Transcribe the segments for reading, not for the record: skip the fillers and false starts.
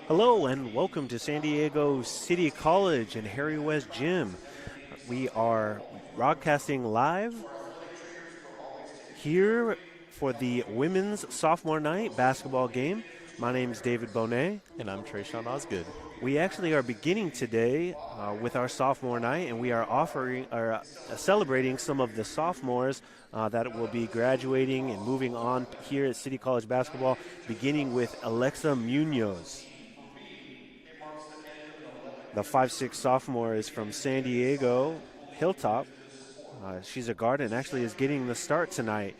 Hello and welcome to San Diego City College and Harry West Gym. We are broadcasting live here for the women's sophomore night basketball game. My name is David Bohnet. And I'm Tresean Osgood. We actually are beginning today with our sophomore night, and we are celebrating some of the sophomores that will be graduating and moving on here at City College basketball, beginning with Alexa Munoz. The 5'6" sophomore is from San Diego Hilltop. She's a guard and actually is getting the start tonight.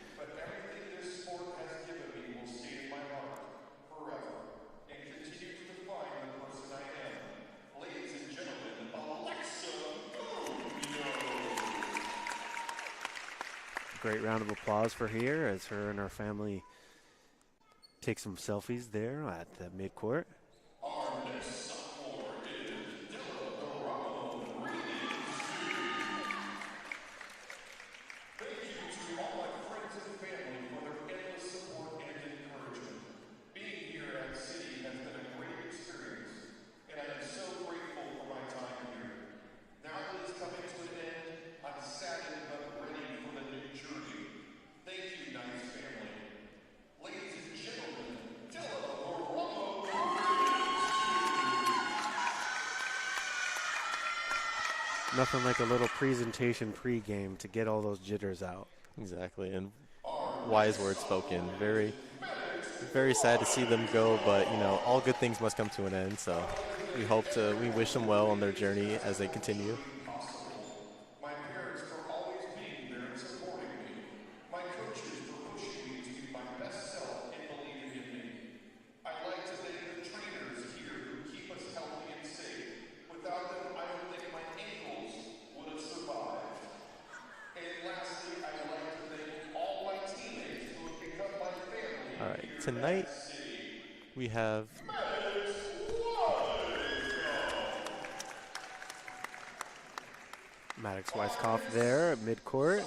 Great round of applause for her as her and her family take some selfies there at the midcourt. Nothing like a little presentation pregame to get all those jitters out. Exactly, and wise words spoken. Very, very sad to see them go, but all good things must come to an end. So we wish them well on their journey as they continue. Tonight, we have Maddox Weiskopf there at midcourt.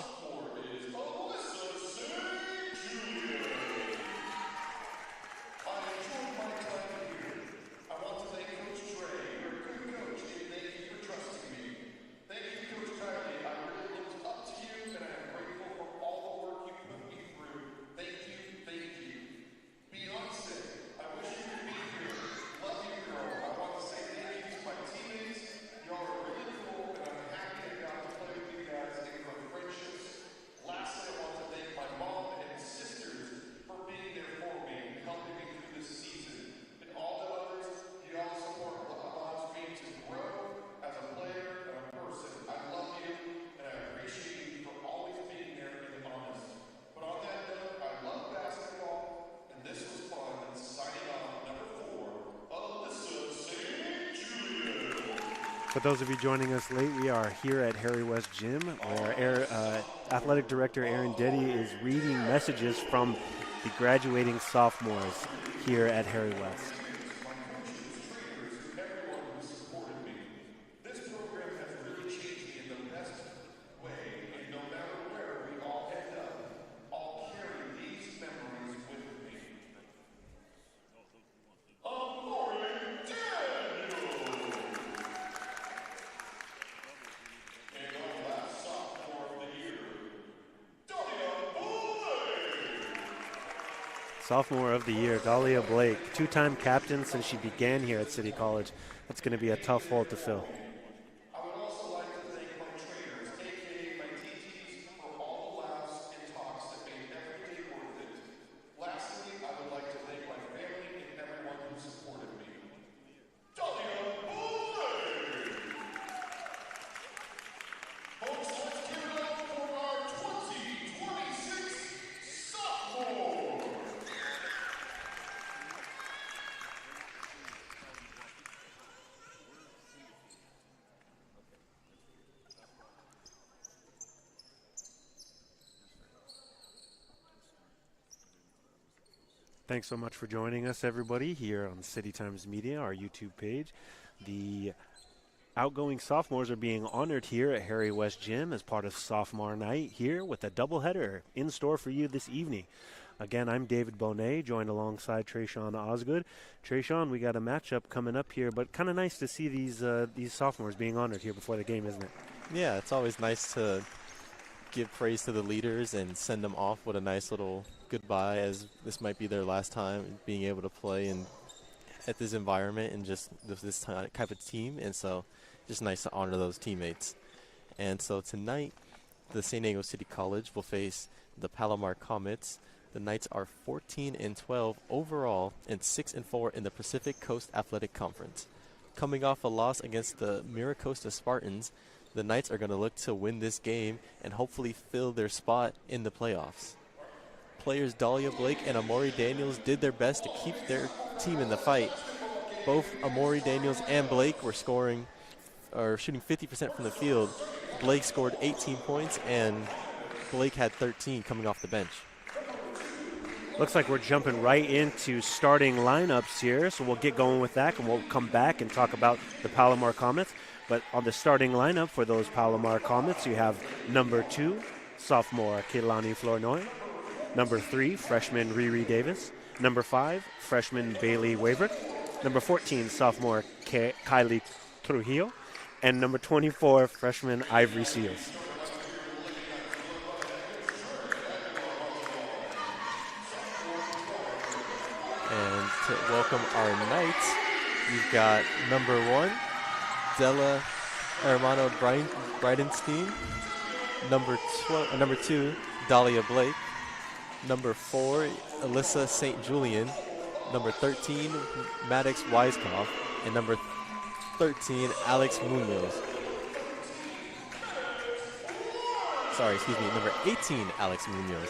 For those of you joining us late, we are here at Harry West Gym, where Athletic Director Aaron Deddy is reading messages from the graduating sophomores here at Harry West. Sophomore of the year, Dahlia Blake, two-time captain since she began here at City College. That's going to be a tough hole to fill. Thanks so much for joining us, everybody, here on City Times Media, our YouTube page. The outgoing sophomores are being honored here at Harry West Gym as part of sophomore night here with a doubleheader in store for you this evening. Again, I'm David Bohnet, joined alongside Tresean Osgood. Tresean, we got a matchup coming up here, but kind of nice to see these sophomores being honored here before the game, isn't it? Yeah, it's always nice to give praise to the leaders and send them off with a nice little goodbye, as this might be their last time being able to play at this environment and just this type of team. And so just nice to honor those teammates. And so tonight, the San Diego City College will face the Palomar Comets. The Knights are 14-12 overall and 6-4 in the Pacific Coast Athletic Conference. Coming off a loss against the Miracosta Spartans, the Knights are going to look to win this game and hopefully fill their spot in the playoffs. Players Dahlia Blake and Amori Daniels did their best to keep their team in the fight. Both Amori Daniels and Blake were shooting 50% from the field. Blake scored 18 points and Blake had 13 coming off the bench. Looks like we're jumping right into starting lineups here, so we'll get going with that, and we'll come back and talk about the Palomar Comets. But on the starting lineup for those Palomar Comets, you have number 2, sophomore Keilani Flournoy. Number 3, freshman Riri Davis. Number 5, freshman Bailey Waverick. Number 14, sophomore Kylie Trujillo. And number 24, freshman Ivory Seals. And to welcome our Knights, you've got number 1, Della Hermano Bridenstine. Number 2, Dahlia Blake. Number 4, Alyssa St. Julian. Number 13, Maddox Weiskopf. And number 13, Alex Munoz. Number 18, Alex Munoz.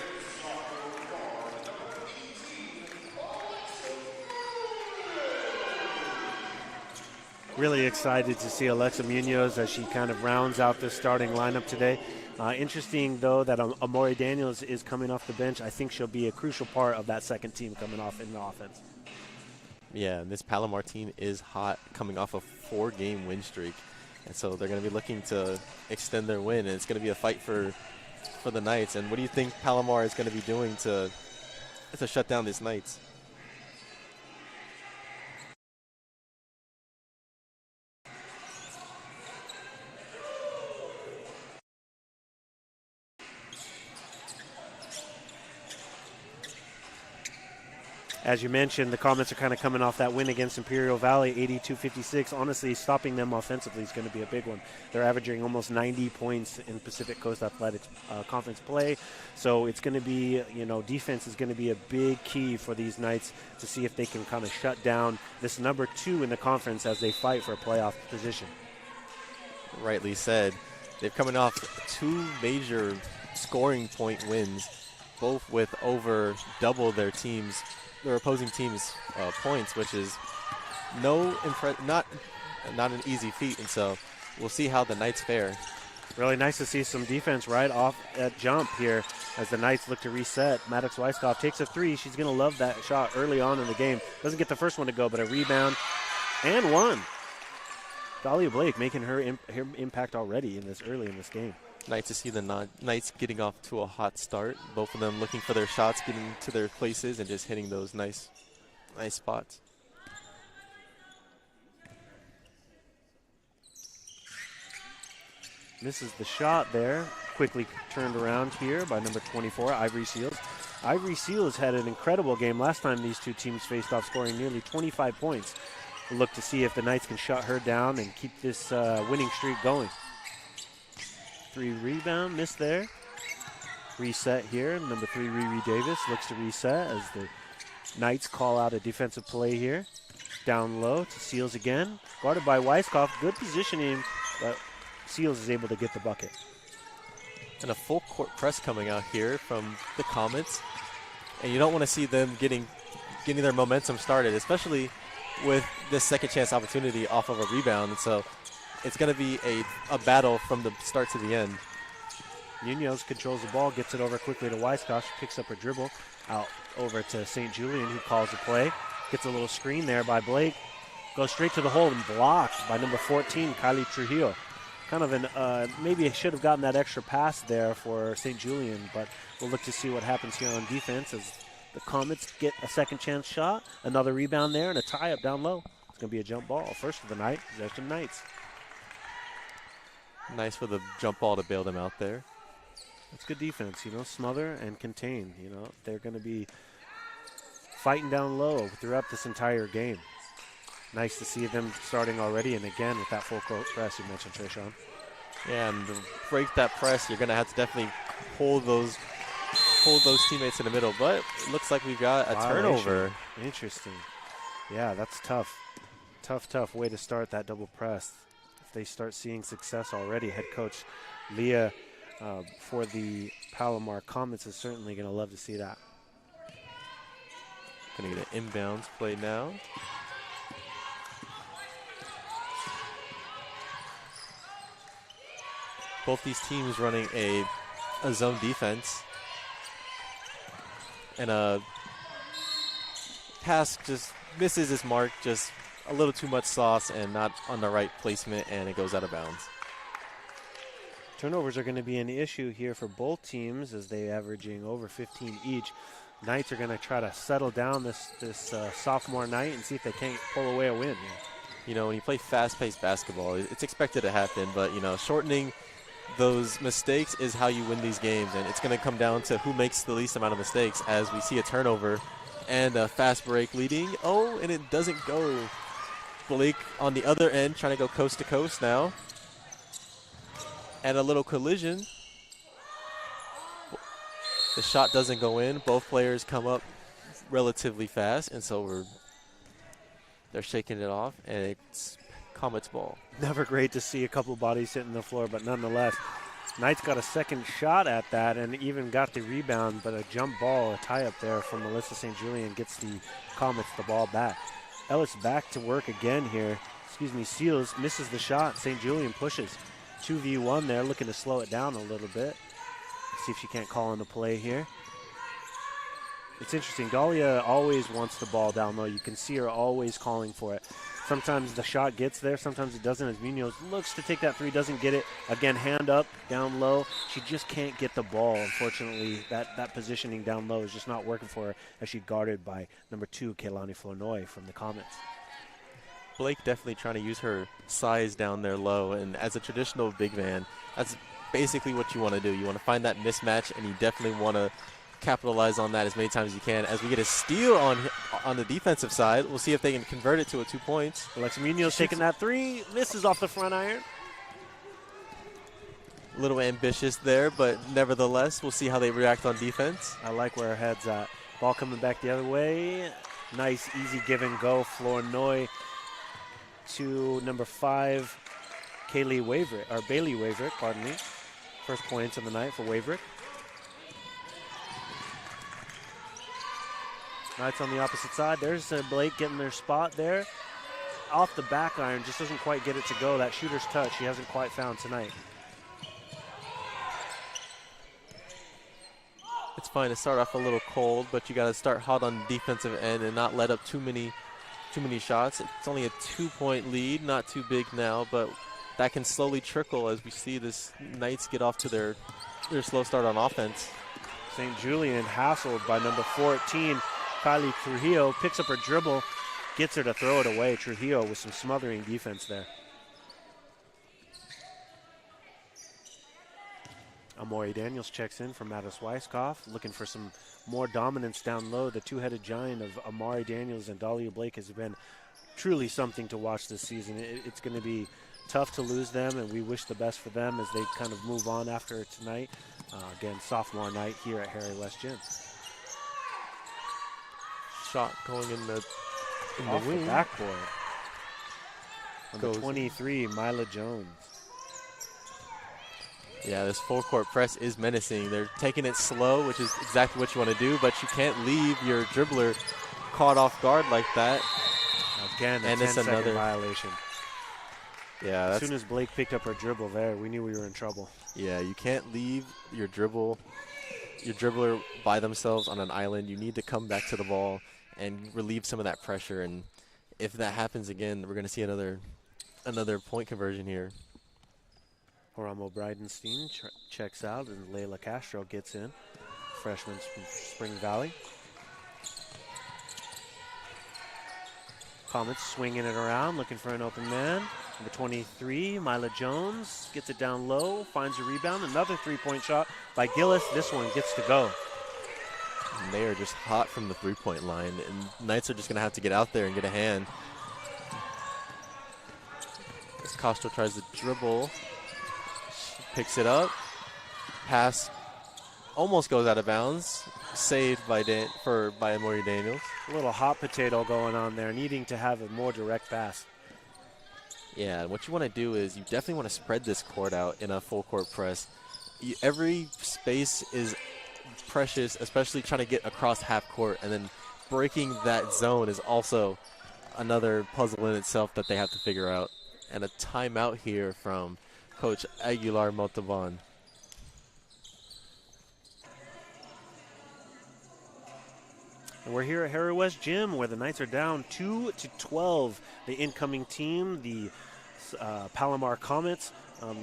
Really excited to see Alexa Munoz as she kind of rounds out this starting lineup today. Interesting, though, that Amori Daniels is coming off the bench. I think she'll be a crucial part of that second team coming off in the offense. Yeah, and this Palomar team is hot, coming off a 4-game win streak. And so they're going to be looking to extend their win, and it's going to be a fight for the Knights. And what do you think Palomar is going to be doing to shut down these Knights? As you mentioned, the Comets are kind of coming off that win against Imperial Valley, 82-56. Honestly, stopping them offensively is going to be a big one. They're averaging almost 90 points in Pacific Coast Athletics Conference play. So it's going to be, defense is going to be a big key for these Knights to see if they can kind of shut down this number 2 in the conference as they fight for a playoff position. Rightly said. They're coming off 2 major scoring point wins, both with over double their opposing team's points, which is not an easy feat. And so we'll see how the Knights fare. Really nice to see some defense right off that jump here as the Knights look to reset. Maddox Weiskopf takes a 3. She's going to love that shot early on in the game. Doesn't get the first one to go, but a rebound and one. Dahlia Blake making her impact already early in this game. Nice to see the Knights getting off to a hot start. Both of them looking for their shots, getting to their places, and just hitting those nice spots. Misses the shot there. Quickly turned around here by number 24, Ivory Seals. Ivory Seals had an incredible game last time these two teams faced off, scoring nearly 25 points. We'll look to see if the Knights can shut her down and keep this winning streak going. 3 rebound, missed there. Reset here. Number 3, Riri Davis looks to reset as the Knights call out a defensive play here. Down low to Seals again. Guarded by Weiskopf. Good positioning, but Seals is able to get the bucket. And a full court press coming out here from the Comets. And you don't want to see them getting their momentum started, especially with this second chance opportunity off of a rebound. And so it's going to be a battle from the start to the end. Munoz controls the ball, gets it over quickly to Weiskopf. She picks up her dribble out over to St. Julian, who calls the play. Gets a little screen there by Blake. Goes straight to the hole and blocked by number 14, Kylie Trujillo. Kind of maybe it should have gotten that extra pass there for St. Julian, but we'll look to see what happens here on defense as The Comets get a second chance shot, another rebound there, and a tie up down low. It's going to be a jump ball. First of the night, possession Knights. Nice for the jump ball to bail them out there. That's good defense, smother and contain. They're going to be fighting down low throughout this entire game. Nice to see them starting already, and again with that full court press you mentioned, Tresean. Yeah, and to break that press, you're going to have to definitely hold those teammates in the middle. But it looks like we've got a turnover. Interesting. Yeah, that's tough. Tough way to start that double press. If they start seeing success already, head coach Leah for the Palomar Comets is certainly going to love to see that. Going to get an inbounds play now. Both these teams running a zone defense. And a pass just misses its mark, just a little too much sauce and not on the right placement, and it goes out of bounds. Turnovers are going to be an issue here for both teams as they're averaging over 15 each. Knights are going to try to settle down this sophomore night and see if they can't pull away a win. When you play fast-paced basketball, it's expected to happen, but, shortening those mistakes is how you win these games, and it's going to come down to who makes the least amount of mistakes as we see a turnover and a fast break leading. Oh, and it doesn't go. Blake on the other end trying to go coast to coast now. And a little collision. The shot doesn't go in. Both players come up relatively fast, and so they're shaking it off, and it's Comets ball. Never great to see a couple bodies hitting the floor, but nonetheless, Knights got a second shot at that and even got the rebound, but a jump ball, a tie-up there from Melissa St. Julian gets the Comets the ball back. Ellis back to work again here. Seals misses the shot. St. Julian pushes. 2v1 there, looking to slow it down a little bit. See if she can't call in the play here. It's interesting. Dahlia always wants the ball down low. You can see her always calling for it. Sometimes the shot gets there, sometimes it doesn't. As Munoz looks to take that three, doesn't get it. Again, hand up, down low. She just can't get the ball. Unfortunately, that positioning down low is just not working for her as she's guarded by number 2, Kehlani Flournoy from the Comets. Blake definitely trying to use her size down there low, and as a traditional big man, that's basically what you want to do. You want to find that mismatch, and you definitely want to capitalize on that as many times as you can. As we get a steal on the defensive side, we'll see if they can convert it to a 2 points. Alexa Munoz taking that three, misses off the front iron. A little ambitious there, but nevertheless, we'll see how they react on defense. I like where her head's at. Ball coming back the other way. Nice, easy give and go. Flournoy to number 5, Bailey Waverick, pardon me. First points of the night for Waverick. Knights on the opposite side. There's Blake getting their spot there. Off the back iron, just doesn't quite get it to go. That shooter's touch she hasn't quite found tonight. It's fine to start off a little cold, but you got to start hot on the defensive end and not let up too many shots. It's only a 2-point lead, not too big now, but that can slowly trickle as we see this Knights get off to their slow start on offense. St. Julian hassled by number 14, Kylie Trujillo, picks up her dribble, gets her to throw it away. Trujillo with some smothering defense there. Amori Daniels checks in from Mattis Weiskopf, looking for some more dominance down low. The two-headed giant of Amari Daniels and Dahlia Blake has been truly something to watch this season. It's going to be tough to lose them, and we wish the best for them as they kind of move on after tonight. Again, sophomore night here at Harry West Gym. Shot going in the Off wing. the backboard. Number 23, Mylo Jones. Yeah, this full court press is menacing. They're taking it slow, which is exactly what you want to do, but you can't leave your dribbler caught off guard like that. Again, and it's another violation. Yeah, as soon as Blake picked up her dribble there, we knew we were in trouble. Yeah, you can't leave your dribbler by themselves on an island. You need to come back to the ball and relieve some of that pressure. And if that happens again, we're going to see another point conversion here. Horamo Bridenstine checks out, and Layla Castro gets in, freshman from Spring Valley. Comets swinging it around, looking for an open man. Number 23, Mylo Jones, gets it down low, finds a rebound. Another three-point shot by Gillis. This one gets to go. And they are just hot from the three-point line, and Knights are just going to have to get out there and get a hand. As Castro tries to dribble, she picks it up. Pass almost goes out of bounds. Saved by Amori Daniels. A little hot potato going on there, needing to have a more direct pass. Yeah, and what you want to do is you definitely want to spread this court out in a full court press. Every space is precious, especially trying to get across half court, and then breaking that zone is also another puzzle in itself that they have to figure out. And a timeout here from Coach Aguilar Montalban. And we're here at Harry West Gym where the Knights are down 2-12. The incoming team, the Palomar Comets,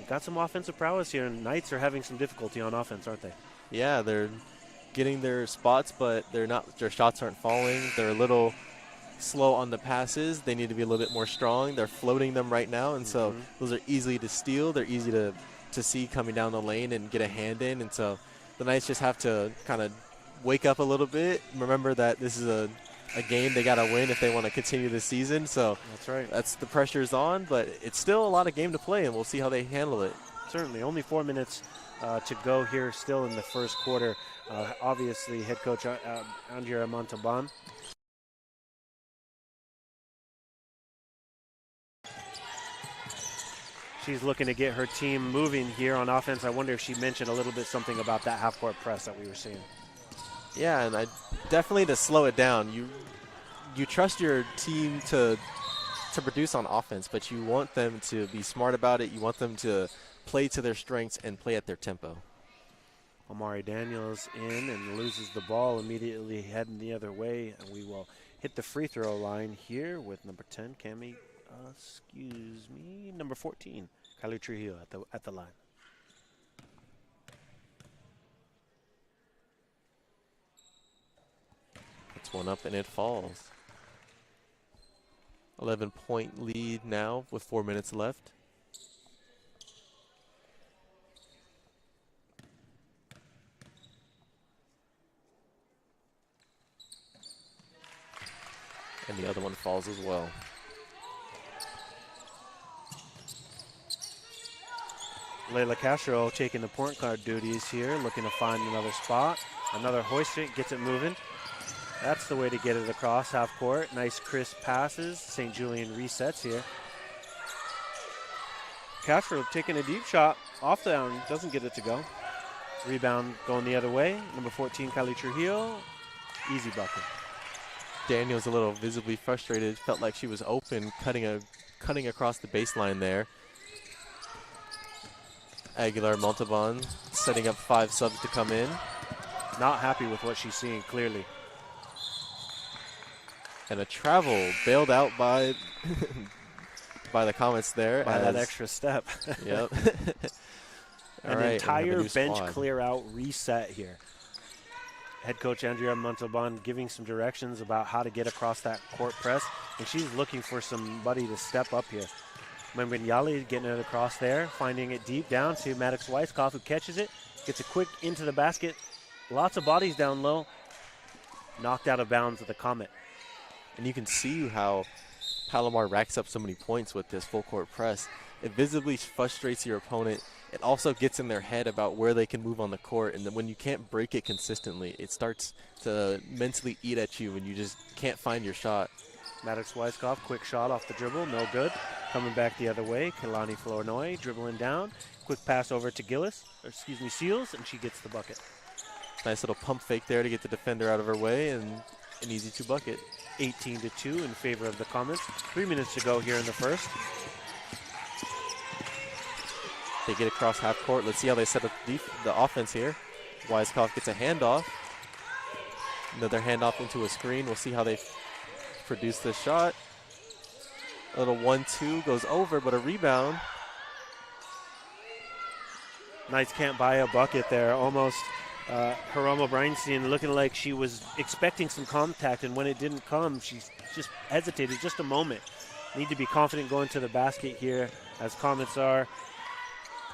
got some offensive prowess here, and Knights are having some difficulty on offense, aren't they? Yeah, they're getting their spots, but their shots aren't falling. They're a little slow on the passes. They need to be a little bit more strong. They're floating them right now, and so those are easy to steal. They're easy to see coming down the lane and get a hand in, and so the Knights just have to kind of wake up a little bit. Remember that this is a game they got to win if they want to continue this season. So that's right. That's the pressure's on, but it's still a lot of game to play, and we'll see how they handle it. Certainly. Only 4 minutes to go here still in the first quarter. Obviously, head coach Andrea Montalban. She's looking to get her team moving here on offense. I wonder if she mentioned a little bit something about that half-court press that we were seeing. Yeah, and I definitely to slow it down. You trust your team to produce on offense, but you want them to be smart about it. You want them to play to their strengths and play at their tempo. Amari Daniels in and loses the ball, immediately heading the other way, and we will hit the free throw line here with number 10, number 14, Kylie Trujillo at the line. Puts one up and it falls. 11-point lead now with 4 minutes left. And the other one falls as well. Layla Castro taking the point guard duties here, looking to find another spot. Another hoist it, gets it moving. That's the way to get it across half court. Nice crisp passes. St. Julian resets here. Castro taking a deep shot off down, doesn't get it to go. Rebound going the other way. Number 14, Kylie Trujillo. Easy bucket. Daniel's a little visibly frustrated. Felt like she was open, cutting across the baseline there. Aguilar Montalban setting up 5 subs to come in. Not happy with what she's seeing, clearly. And a travel bailed out by by the Comets there. By that extra step. Yep. An entire bench clear out reset here. Head coach Andrea Montalban giving some directions about how to get across that court press, and she's looking for somebody to step up here. Membrignali getting it across there, finding it deep down to Maddox Weiskopf, who catches it, gets it quick into the basket. Lots of bodies down low. Knocked out of bounds with the Comet. And you can see how Palomar racks up so many points with this full court press. It visibly frustrates your opponent. It also gets in their head about where they can move on the court. And then when you can't break it consistently, it starts to mentally eat at you and you just can't find your shot. Maddox Weiskopf, quick shot off the dribble, no good. Coming back the other way, Kalani Flournoy dribbling down. Quick pass over to Seals, and she gets the bucket. Nice little pump fake there to get the defender out of her way, and an easy 2 bucket. 18-2 in favor of the Comets. 3 minutes to go here in the first. They get across half court. Let's see how they set up the offense here. Weiskopf gets a handoff. Another handoff into a screen. We'll see how they produce this shot. A little 1-2 goes over, but a rebound. Knights can't buy a bucket there. Almost Harama Breinstein looking like she was expecting some contact, and when it didn't come, she just hesitated just a moment. Need to be confident going to the basket here, as comments are.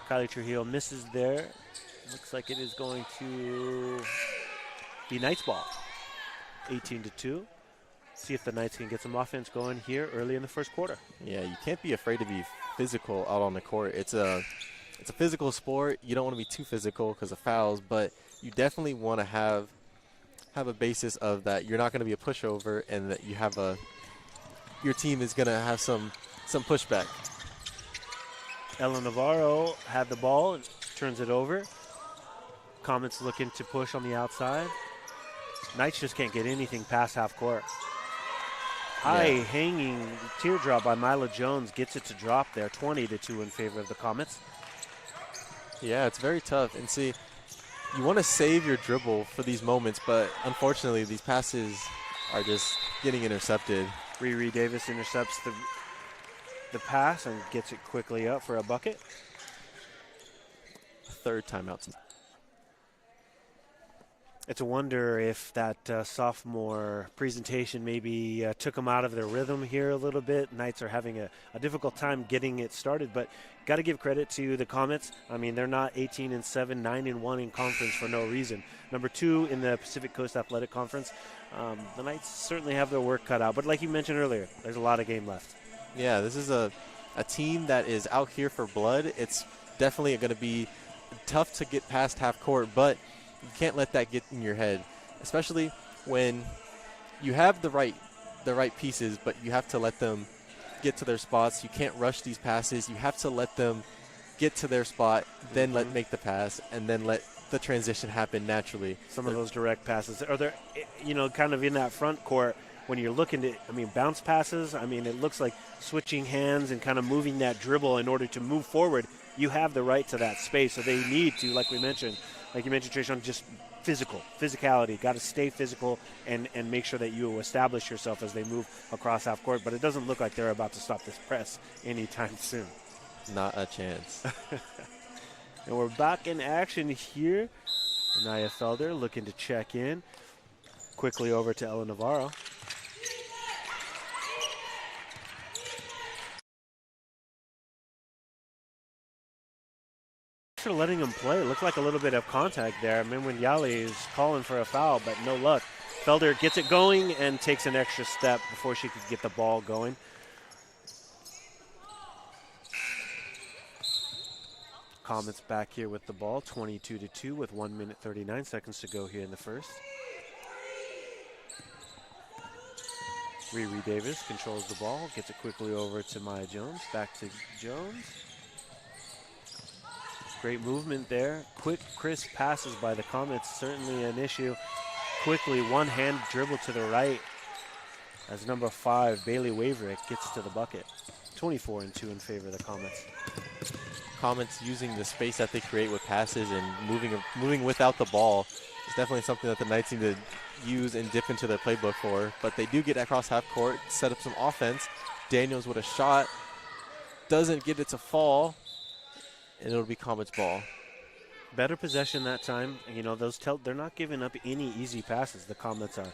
Kylie Trujillo misses there. Looks like it is going to be Knights ball. 18-2. See if the Knights can get some offense going here early in the first quarter. Yeah, you can't be afraid to be physical out on the court. It's a physical sport. You don't want to be too physical because of fouls, but you definitely want to have a basis of that you're not going to be a pushover and that you have your team is going to have some pushback. Ella Navarro had the ball and turns it over. Comets looking to push on the outside. Knights just can't get anything past half court. High hanging teardrop by Mylo Jones gets it to drop there. 20-2 in favor of the Comets. Yeah, it's very tough. And see, you want to save your dribble for these moments, but unfortunately these passes are just getting intercepted. Riri Davis intercepts the pass and gets it quickly up for a bucket. Third timeout. It's a wonder if that sophomore presentation maybe took them out of their rhythm here a little bit. Knights are having a difficult time getting it started, but got to give credit to the Comets. I mean, they're not 18-7, 9-1 in conference for no reason. Number 2 in the Pacific Coast Athletic Conference. The Knights certainly have their work cut out, but like you mentioned earlier, there's a lot of game left. Yeah, this is a team that is out here for blood. It's definitely going to be tough to get past half court, but you can't let that get in your head, especially when you have the right pieces, but you have to let them get to their spots. You can't rush these passes. You have to let them get to their spot, then make the pass, and then let the transition happen naturally. Some of those direct passes are there, kind of in that front court when you're looking to, bounce passes. It looks like switching hands and kind of moving that dribble in order to move forward. You have the right to that space, so they need to, like you mentioned, Tresean, just physicality. Got to stay physical and make sure that you establish yourself as they move across half court. But it doesn't look like they're about to stop this press anytime soon. Not a chance. And we're back in action here. Anaya Felder looking to check in. Quickly over to Ella Navarro. For letting him play. It looks like a little bit of contact there. Minwinyali is calling for a foul, but no luck. Felder gets it going and takes an extra step before she could get the ball going. Comets back here with the ball, 22-2 with 1 minute 39 seconds to go here in the first. Riri Davis controls the ball, gets it quickly over to Maya Jones. Back to Jones. Great movement there. Quick, crisp passes by the Comets, certainly an issue. Quickly, one-hand dribble to the right as number 5, Bailey Waverick, gets to the bucket. 24-2 in favor of the Comets. Comets using the space that they create with passes and moving without the ball is definitely something that the Knights need to use and dip into their playbook for. But they do get across half court, set up some offense. Daniels with a shot, doesn't get it to fall, and it'll be Comets ball. Better possession that time. They're not giving up any easy passes. The Comets are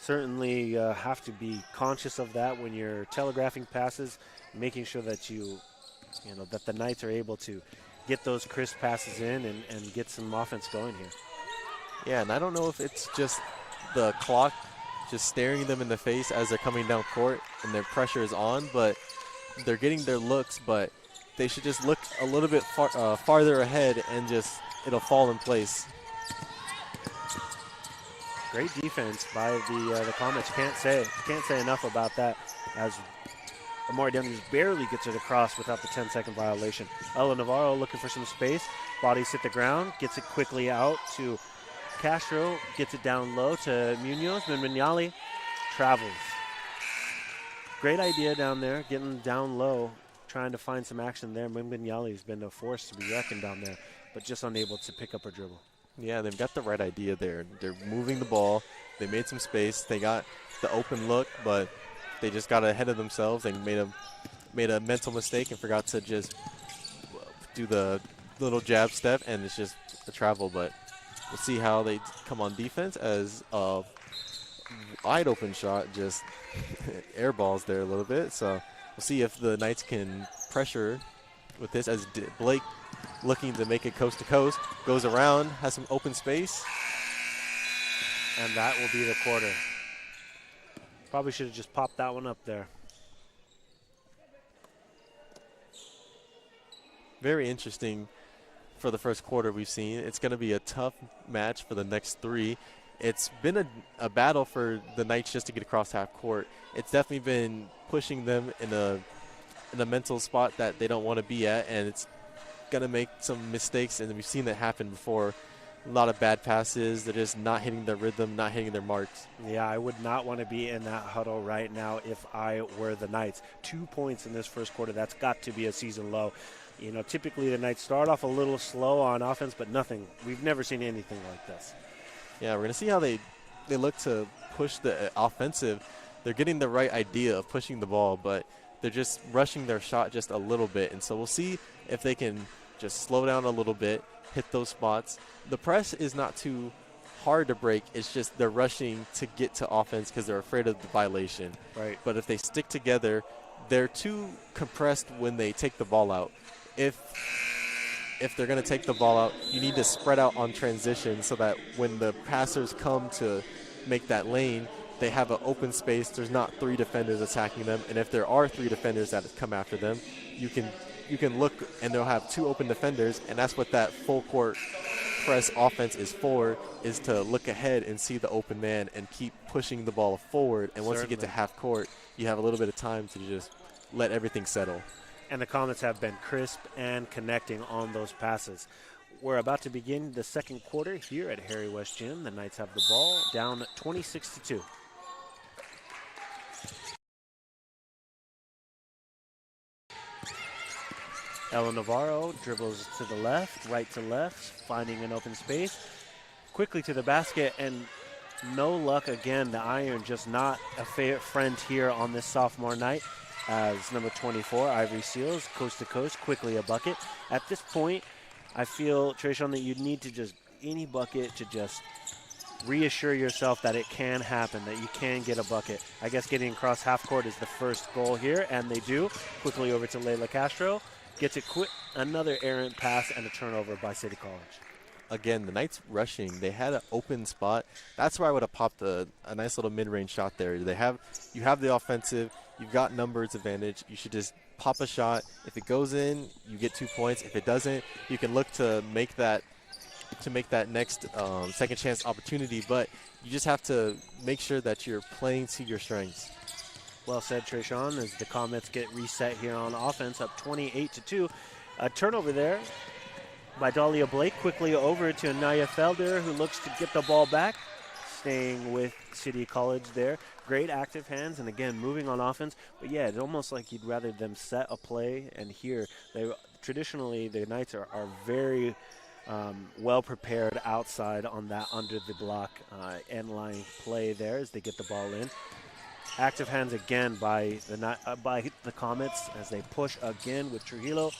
certainly have to be conscious of that when you're telegraphing passes, making sure that that the Knights are able to get those crisp passes in and get some offense going here. Yeah, and I don't know if it's just the clock just staring them in the face as they're coming down court and their pressure is on, but they're getting their looks, but they should just look a little bit farther ahead and just it'll fall in place. Great defense by the Comets. Can't say enough about that, as Amari Daniels barely gets it across without the 10-second violation. Ella Navarro looking for some space. Bodies hit the ground, gets it quickly out to Castro, gets it down low to Munoz. Minwinyali travels. Great idea down there, getting down low, trying to find some action there. Minwinyali has been a force to be reckoned down there, but just unable to pick up a dribble. Yeah, they've got the right idea there. They're moving the ball. They made some space. They got the open look, but they just got ahead of themselves and made a mental mistake and forgot to just do the little jab step, and it's just a travel. But We'll see how they come on defense as a wide open shot just airballs there a little bit. So we'll see if the Knights can pressure with this as Blake looking to make it coast to coast, goes around, has some open space. And that will be the quarter. Probably should have just popped that one up there. Very interesting for the first quarter we've seen. It's going to be a tough match for the next three. It's been a battle for the Knights just to get across half court. It's definitely been pushing them in a mental spot that they don't want to be at, and it's going to make some mistakes, and we've seen that happen before. A lot of bad passes. They're just not hitting their rhythm, not hitting their marks. Yeah, I would not want to be in that huddle right now if I were the Knights. 2 points in this first quarter. That's got to be a season low. You know, typically the Knights start off a little slow on offense, but nothing. We've never seen anything like this. Yeah, we're going to see how they look to push the offensive. They're getting the right idea of pushing the ball, but they're just rushing their shot just a little bit. And so we'll see if they can just slow down a little bit, hit those spots. The press is not too hard to break. It's just they're rushing to get to offense because they're afraid of the violation. Right. But if they stick together, they're too compressed when they take the ball out. If they're going to take the ball out, you need to spread out on transition so that when the passers come to make that lane, they have an open space. There's not 3 defenders attacking them. And if there are 3 defenders that come after them, you can look and they'll have 2 open defenders, and that's what that full court press offense is for, is to look ahead and see the open man and keep pushing the ball forward. And once you get to half court, you have a little bit of time to just let everything settle. And the Comets have been crisp and connecting on those passes. We're about to begin the second quarter here at Harry West Gym. The Knights have the ball down 26-2. Ella Navarro dribbles to the left, right to left, finding an open space. Quickly to the basket, and no luck again. The iron just not a friend here on this sophomore night. As number 24, Ivory Seals, coast to coast, quickly a bucket. At this point, I feel, Tresean, that you need to just, any bucket to just reassure yourself that it can happen, that you can get a bucket. I guess getting across half court is the first goal here, and they do. Quickly over to Layla Castro. Gets it quick, another errant pass and a turnover by City College. Again, the Knights rushing. They had an open spot. That's where I would have popped a nice little mid-range shot there. You have the offensive. You've got numbers advantage. You should just pop a shot. If it goes in, you get 2 points. If it doesn't, you can look to make that next second chance opportunity. But you just have to make sure that you're playing to your strengths. Well said, Tresean, as the Comets get reset here on offense, up 28-2. A turnover there by Dahlia Blake, quickly over to Naya Felder, who looks to get the ball back, staying with City College there. Great active hands, and again, moving on offense. But yeah, it's almost like you'd rather them set a play, and here, traditionally, the Knights are very well prepared outside on that under the block end line play there as they get the ball in. Active hands again by the Comets as they push again with Trujillo.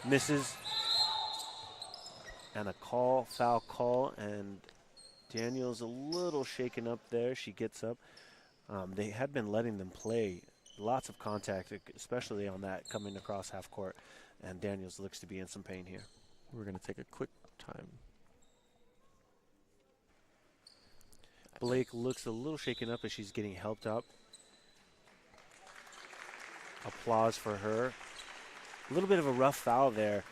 Misses. And a foul call, and Daniel's a little shaken up there. She gets up. They had been letting them play. Lots of contact, especially on that coming across half court. And Daniels looks to be in some pain here. We're going to take a quick time. Blake looks a little shaken up as she's getting helped up. Applause for her. A little bit of a rough foul there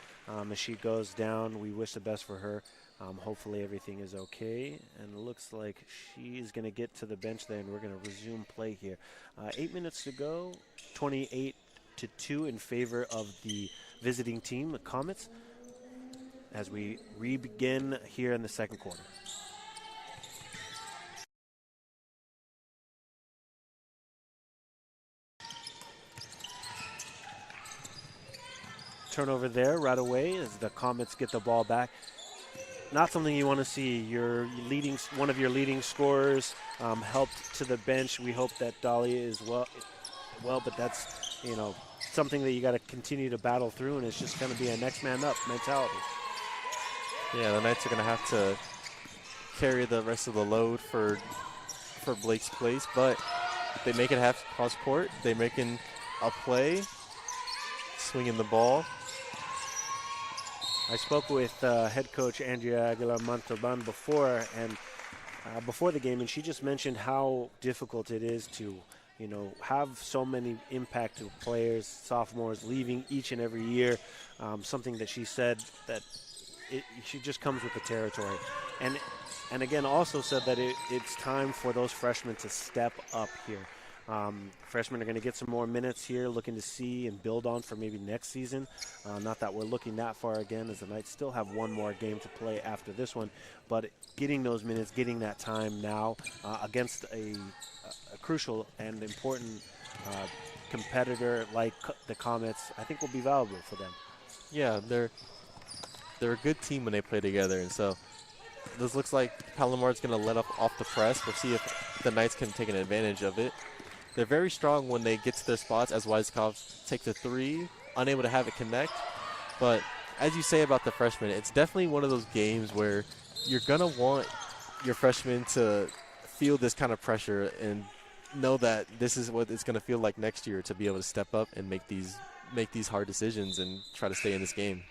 as she goes down. We wish the best for her. Hopefully everything is okay. And it looks like she is going to get to the bench there, and we're going to resume play here. 8 minutes to go, 28-2 in favor of the visiting team, the Comets, as we re-begin here in the second quarter. Turnover there right away as the Comets get the ball back. Not something you want to see. One of your leading scorers helped to the bench. We hope that Dahlia is well, but that's something that you got to continue to battle through, and it's just going to be a next man up mentality. Yeah, the Knights are going to have to carry the rest of the load for Blake's place, but they make it half cross court. They're making a play, swinging the ball. I spoke with head coach Andrea Aguilar-Montalban before the game, and she just mentioned how difficult it is to, have so many impact players, sophomores leaving each and every year. Something that she said that she just comes with the territory, and again also said that it's time for those freshmen to step up here. Freshmen are going to get some more minutes here, looking to see and build on for maybe next season. Not that we're looking that far again, as the Knights still have one more game to play after this one, but getting those minutes, getting that time now against a crucial and important competitor like the Comets, I think will be valuable for them. Yeah, they're a good team when they play together, and so this looks like Palomar's going to let off the press. We'll see if the Knights can take an advantage of it. They're very strong when they get to their spots as Weiskopf takes a three, unable to have it connect. But as you say about the freshmen, it's definitely one of those games where you're going to want your freshmen to feel this kind of pressure and know that this is what it's going to feel like next year to be able to step up and make these hard decisions and try to stay in this game.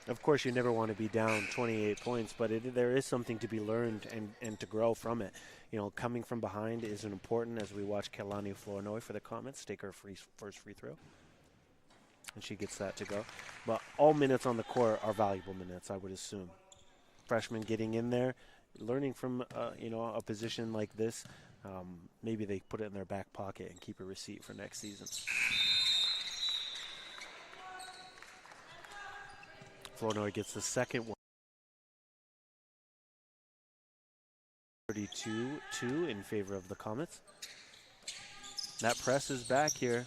Of course, you never want to be down 28 points, but there is something to be learned and to grow from it. Coming from behind is important, as we watch Kelani Flournoy for the Comets take her first free throw. And she gets that to go. But all minutes on the court are valuable minutes, I would assume. Freshmen getting in there, learning from a position like this, maybe they put it in their back pocket and keep a receipt for next season. Flournoy gets the second one. 32-2 in favor of the Comets. That press is back here.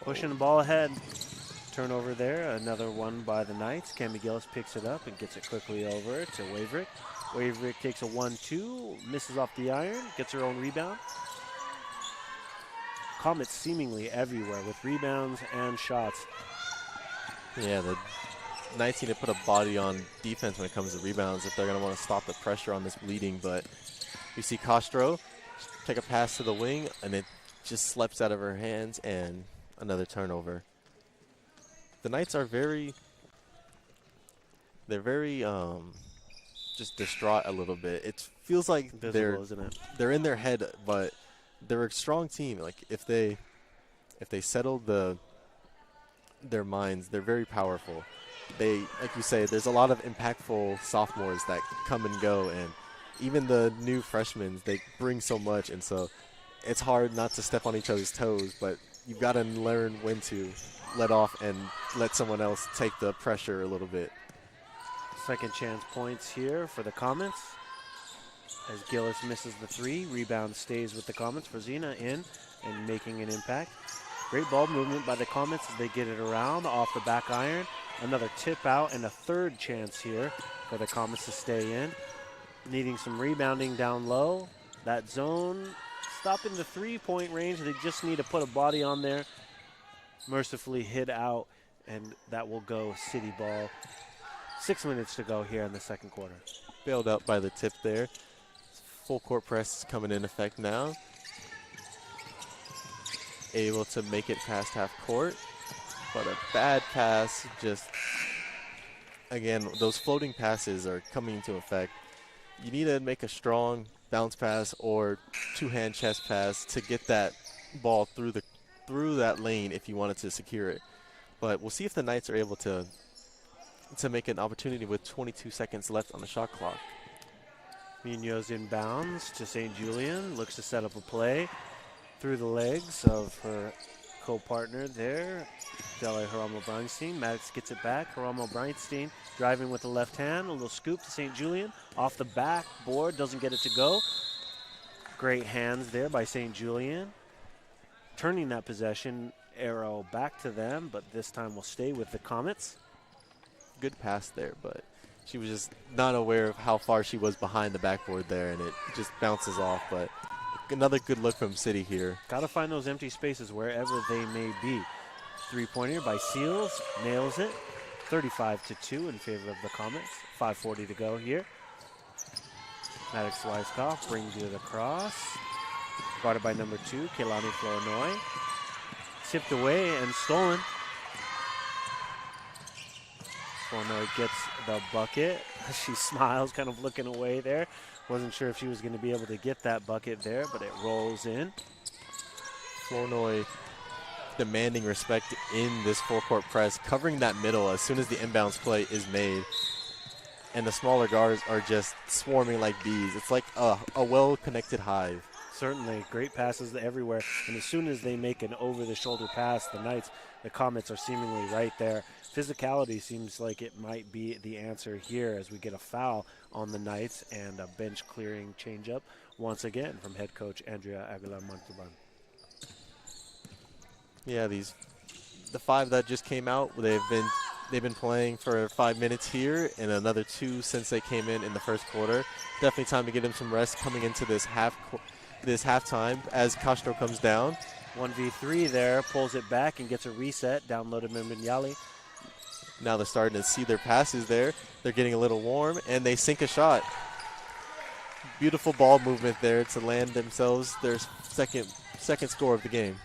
Pushing the ball ahead. Turnover there. Another one by the Knights. Cam McGillis picks it up and gets it quickly over to Waverick. Waverick takes a 1-2. Misses off the iron. Gets her own rebound. Comets seemingly everywhere with rebounds and shots. Yeah, the Knights need to put a body on defense when it comes to rebounds if they're going to want to stop the pressure on this bleeding. But we see Castro take a pass to the wing, and it just slips out of her hands, and another turnover. The Knights are very just distraught a little bit. It feels like they're in their head, but they're a strong team. Like if they settle their minds, they're very powerful. They, like you say, there's a lot of impactful sophomores that come and go, and even the new freshmen, they bring so much, and so it's hard not to step on each other's toes, but you've got to learn when to let off and let someone else take the pressure a little bit. Second chance points here for the Comets. As Gillis misses the three, rebound stays with the Comets. Rosina in and making an impact. Great ball movement by the Comets as they get it around off the back iron. Another tip out and a third chance here for the Comets to stay in. Needing some rebounding down low. That zone stopping the three-point range. They just need to put a body on there. Mercifully hit out, and that will go City ball. 6 minutes to go here in the second quarter. Bailed out by the tip there. Full court press is coming in effect now. Able to make it past half court, but a bad pass. Just, again, those floating passes are coming into effect. You need to make a strong bounce pass or two-hand chest pass to get that ball through that lane if you wanted to secure it. But we'll see if the Knights are able to make an opportunity with 22 seconds left on the shot clock. Munoz inbounds to St. Julian, looks to set up a play through the legs of her co-partner there, Dele Geramo-Breinstein. Maddox gets it back. Geramo-Breinstein driving with the left hand. A little scoop to St. Julian. Off the backboard, doesn't get it to go. Great hands there by St. Julian. Turning that possession arrow back to them, but this time will stay with the Comets. Good pass there, but she was just not aware of how far she was behind the backboard there, and it just bounces off. But another good look from City here. Got to find those empty spaces wherever they may be. Three-pointer by Seals, nails it. 35-2 in favor of the Comets. 5:40 to go here. Maddox Weiskopf brings it across. Guarded by number 2, Keilani Flournoy. Tipped away and stolen. Flournoy gets the bucket. She smiles, kind of looking away there. Wasn't sure if she was going to be able to get that bucket there, but it rolls in. Flournoy demanding respect in this full-court press, covering that middle as soon as the inbounds play is made. And the smaller guards are just swarming like bees. It's like a well-connected hive. Certainly, great passes everywhere. And as soon as they make an over-the-shoulder pass, the Comets are seemingly right there. Physicality seems like it might be the answer here as we get a foul on the Knights and a bench-clearing changeup once again from head coach Andrea Aguilar-Montalban. Yeah, the 5 that just came out, they've been playing for 5 minutes here and another 2 since they came in the first quarter. Definitely time to give them some rest coming into this halftime as Castro comes down. 1v3 there, pulls it back and gets a reset. Down low to Mimbinyali. Now they're starting to see their passes there. They're getting a little warm, and they sink a shot. Beautiful ball movement there to land themselves their second score of the game.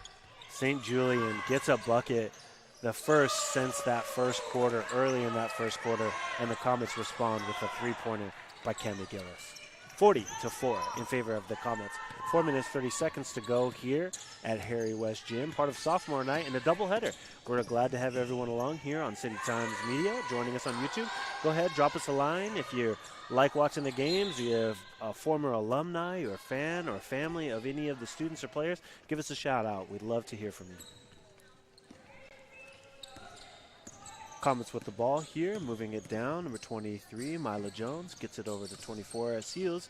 St. Julian gets a bucket, the first since that first quarter, early in that first quarter, and the Comets respond with a three-pointer by Cami Gillis. 40-4 in favor of the Comets. 4 minutes, 30 seconds to go here at Harry West Gym, part of sophomore night and a doubleheader. We're glad to have everyone along here on City Times Media, joining us on YouTube. Go ahead, drop us a line. If you like watching the games, you have a former alumni or fan or family of any of the students or players, give us a shout out. We'd love to hear from you. Comets with the ball here, moving it down. Number 23, Mylo Jones, gets it over to 24 Seals.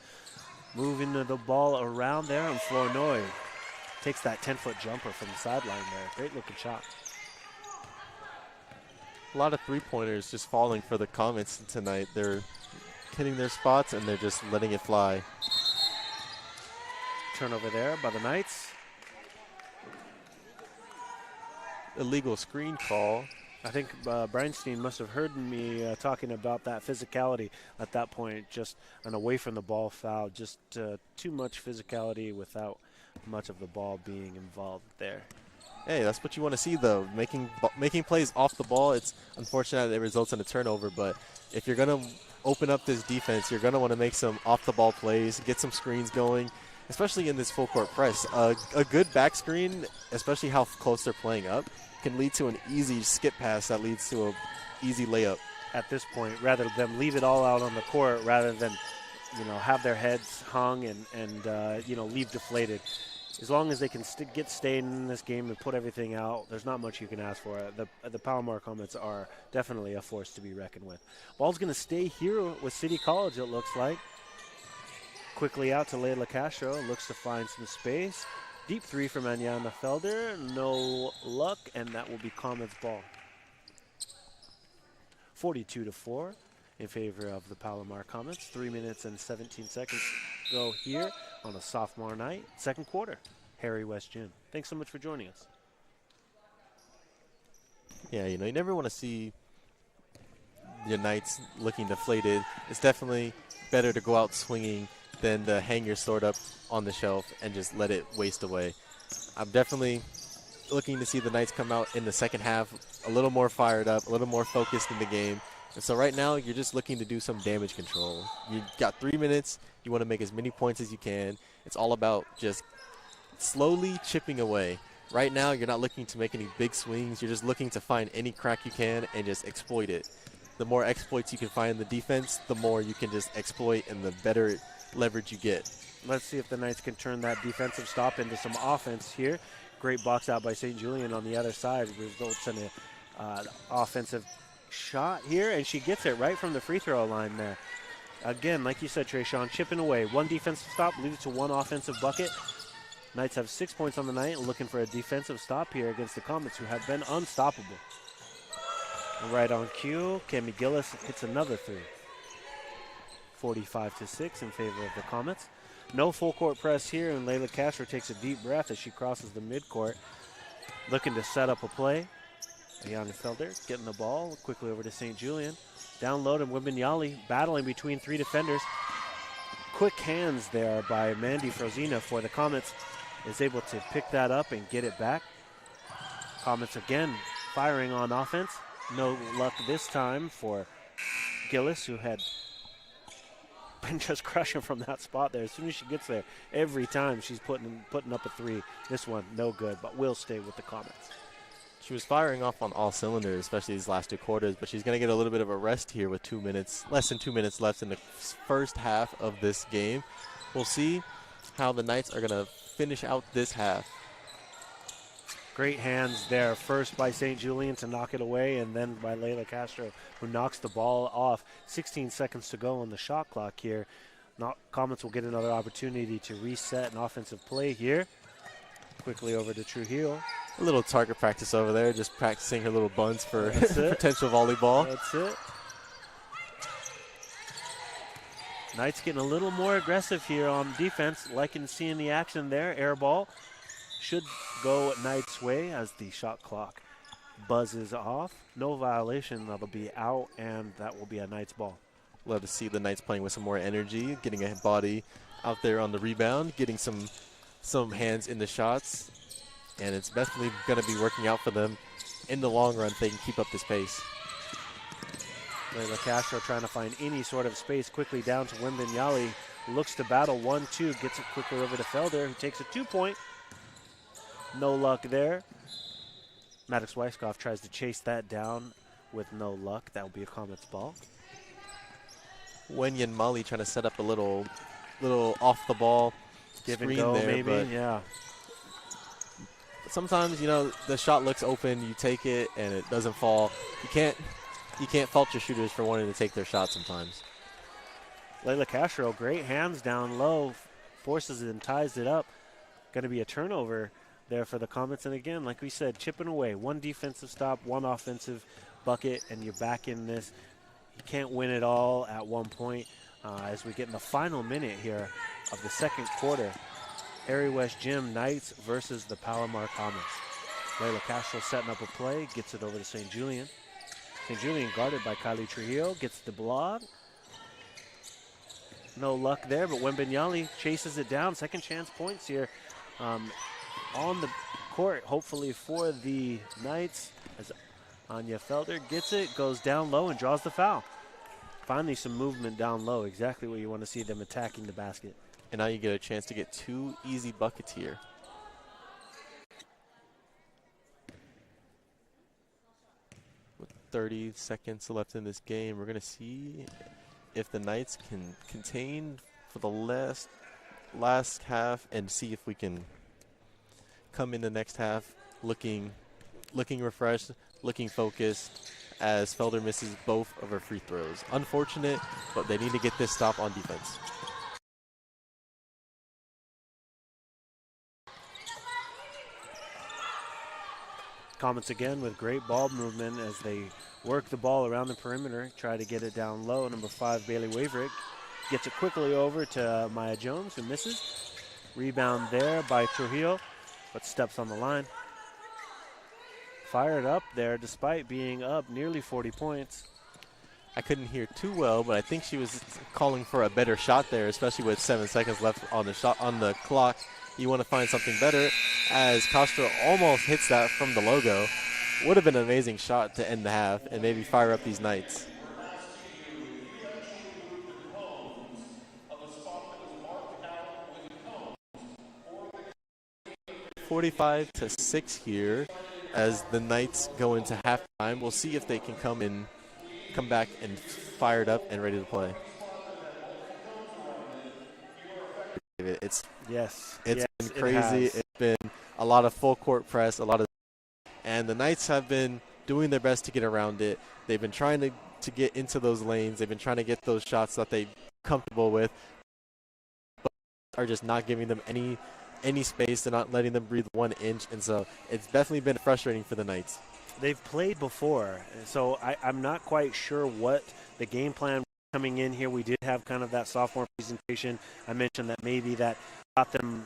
Moving the ball around there, and Flournoy takes that 10-foot jumper from the sideline there. Great looking shot. A lot of three-pointers just falling for the Comets tonight. They're hitting their spots, and they're just letting it fly. Turnover there by the Knights. Illegal screen call. I think Breinstein must have heard me talking about that physicality at that point, just an away from the ball foul, just too much physicality without much of the ball being involved there. Hey, that's what you want to see, though. Making plays off the ball, it's unfortunate that it results in a turnover, but if you're going to open up this defense, you're going to want to make some off-the-ball plays, get some screens going, especially in this full-court press. A good back screen, especially how close they're playing up, can lead to an easy skip pass that leads to an easy layup. At this point, rather than leave it all out on the court, rather than have their heads hung and leave deflated. As long as they can get stayed in this game and put everything out, there's not much you can ask for. The Palomar Comets are definitely a force to be reckoned with. Ball's going to stay here with City College, it looks like. Quickly out to Layla Castro, looks to find some space. Deep three from Anyana Felder, no luck, and that will be Comets ball. 42-4 in favor of the Palomar Comets. 3 minutes and 17 seconds go here on a sophomore night, second quarter. Harry West Gym. Thanks so much for joining us. Yeah, you never want to see your Knights looking deflated. It's definitely better to go out swinging than to hang your sword up on the shelf and just let it waste away. I'm definitely looking to see the Knights come out in the second half a little more fired up, a little more focused in the game. And so right now, you're just looking to do some damage control. You got 3 minutes. You want to make as many points as you can. It's all about just slowly chipping away. Right now, you're not looking to make any big swings. You're just looking to find any crack you can and just exploit it. The more exploits you can find in the defense, the more you can just exploit and the better leverage you get. Let's see if the Knights can turn that defensive stop into some offense here. Great box out by St. Julian on the other side. Results in an offensive shot here, and she gets it right from the free throw line there. Again, like you said, Tresean, chipping away. One defensive stop leads to one offensive bucket. Knights have 6 points on the night, looking for a defensive stop here against the Comets, who have been unstoppable. Right on cue, Cami Gillis hits another three. 45-6 in favor of the Comets. No full court press here, and Layla Castro takes a deep breath as she crosses the midcourt, looking to set up a play. Ayana Felder getting the ball quickly over to St. Julian. Down low to Wimbinyali, battling between three defenders. quick hands there by Mandy Frozina for the Comets. Is able to pick that up and get it back. Comets again firing on offense. No luck this time for Gillis, who had been just crushing from that spot there. As soon as she gets there, every time she's putting up a three. This one, no good, but will stay with the Comets. She was firing off on all cylinders, especially these last 2 quarters, but she's going to get a little bit of a rest here with less than 2 minutes left in the first half of this game. We'll see how the Knights are going to finish out this half. Great hands there, first by St. Julian to knock it away, and then by Layla Castro, who knocks the ball off. 16 seconds to go on the shot clock here. Comets will get another opportunity to reset an offensive play here. Quickly over to Trujillo. A little target practice over there, just practicing her little buns for potential volleyball. That's it. Knights getting a little more aggressive here on defense. Liking seeing the action there. Air ball should go Knights' way as the shot clock buzzes off. No violation. That'll be out, and that will be a Knights ball. Love to see the Knights playing with some more energy, getting a body out there on the rebound, getting some hands in the shots. And it's definitely going to be working out for them in the long run if they can keep up this pace. Layla Castro trying to find any sort of space quickly down to Wimbinyali. Looks to battle 1-2, gets it quickly over to Felder, who takes a 2-point. No luck there. Maddox Weiskopf tries to chase that down with no luck. That will be a Comets ball. Wenyan Mali trying to set up a little off the ball Give screen and go, there, maybe, yeah. Sometimes, the shot looks open, you take it, and it doesn't fall. You can't fault your shooters for wanting to take their shot sometimes. Layla Castro, great hands down low, forces it and ties it up. Going to be a turnover there for the Comets. And again, like we said, chipping away. One defensive stop, one offensive bucket, and you're back in this. You can't win it all at one point. As we get in the final minute here of the second quarter, Harry West Gym Knights versus the Palomar Comets. Layla Castro setting up a play, gets it over to St. Julian. St. Julian guarded by Kylie Trujillo, gets the block. No luck there, but Wembenyali chases it down. Second chance points here on the court, hopefully for the Knights, as Anya Felder gets it, goes down low and draws the foul. Finally some movement down low, exactly what you want to see them attacking the basket. And now you get a chance to get 2 easy buckets here. With 30 seconds left in this game, we're going to see if the Knights can contain for the last half and see if we can come in the next half looking refreshed, looking focused, as Felder misses both of her free throws. Unfortunate, but they need to get this stop on defense. Comets again with great ball movement as they work the ball around the perimeter, try to get it down low. Number 5, Bailey Waverick, gets it quickly over to Maya Jones, who misses. Rebound there by Trujillo, but steps on the line. Fired up there despite being up nearly 40 points. I couldn't hear too well, but I think she was calling for a better shot there, especially with 7 seconds left on the clock. You want to find something better, as Castro almost hits that from the logo. Would have been an amazing shot to end the half and maybe fire up these Knights. 45-6 here as the Knights go into halftime. We'll see if they can come back and fired up and ready to play. It's been crazy. It's been a lot of full court press, and the Knights have been doing their best to get around it. They've been trying to get into those lanes. They've been trying to get those shots that they're comfortable with, but are just not giving them any space. They're not letting them breathe 1 inch, and so it's definitely been frustrating for the Knights. They've played before, so I'm not quite sure what the game plan coming in here. We did have kind of that sophomore presentation. I mentioned that maybe that got them,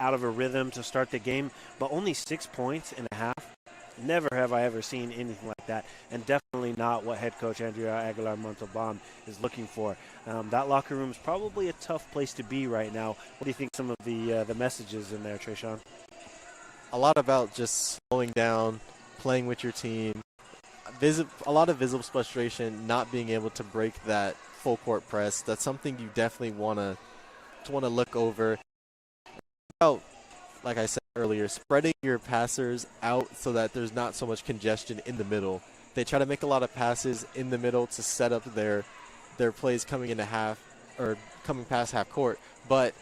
out of a rhythm to start the game, but only 6 points in a half. Never have I ever seen anything like that, and definitely not what head coach Andrea Aguilar Montalban is looking for. That locker room is probably a tough place to be right now. What do you think some of the messages in there, Tresean? A lot about just slowing down, playing with your team. A lot of visible frustration, not being able to break that full court press. That's something you definitely want to look over. About, like I said earlier, spreading your passers out so that there's not so much congestion in the middle. They try to make a lot of passes in the middle to set up their plays coming into half or coming past half court, but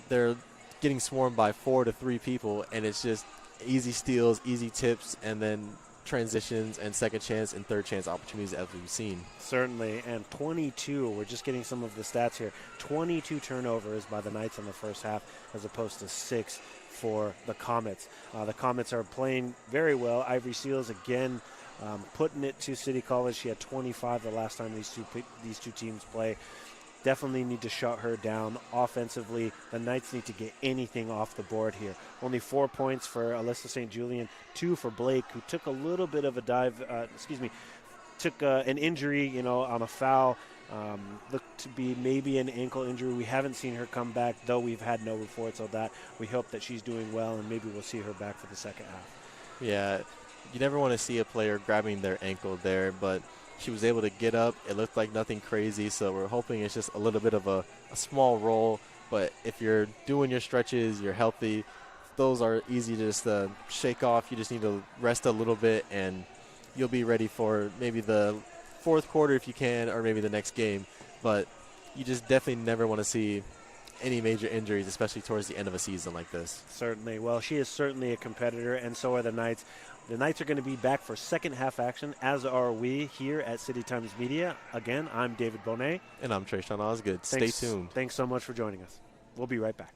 they're getting swarmed by 4 to 3 people, and it's just easy steals, easy tips, and then transitions and second chance and third chance opportunities as we've seen. Certainly, and 22, we're just getting some of the stats here, 22 turnovers by the Knights in the first half as opposed to 6 for the Comets. The Comets are playing very well. Ivory Seals, again, putting it to City College. She had 25 the last time these two teams play. Definitely need to shut her down. Offensively, the Knights need to get anything off the board here. Only 4 points for Alyssa St. Julian, 2 for Blake, who took a little bit of a took an injury, on a foul. Looked to be maybe an ankle injury. We haven't seen her come back, though we've had no reports of that. We hope that she's doing well, and maybe we'll see her back for the second half. Yeah, you never want to see a player grabbing their ankle there, but she was able to get up. It looked like nothing crazy, so we're hoping it's just a little bit of a small roll. But if you're doing your stretches, you're healthy, those are easy to just shake off. You just need to rest a little bit, and you'll be ready for maybe the fourth quarter if you can, or maybe the next game. But you just definitely never want to see any major injuries, especially towards the end of a season like this. Certainly. Well, she is certainly a competitor, and so are the Knights. The Knights are going to be back for second half action, as are we here at City Times Media. Again, I'm David Bohnet. And I'm Tresean Osgood. Stay tuned. Thanks so much for joining us. We'll be right back.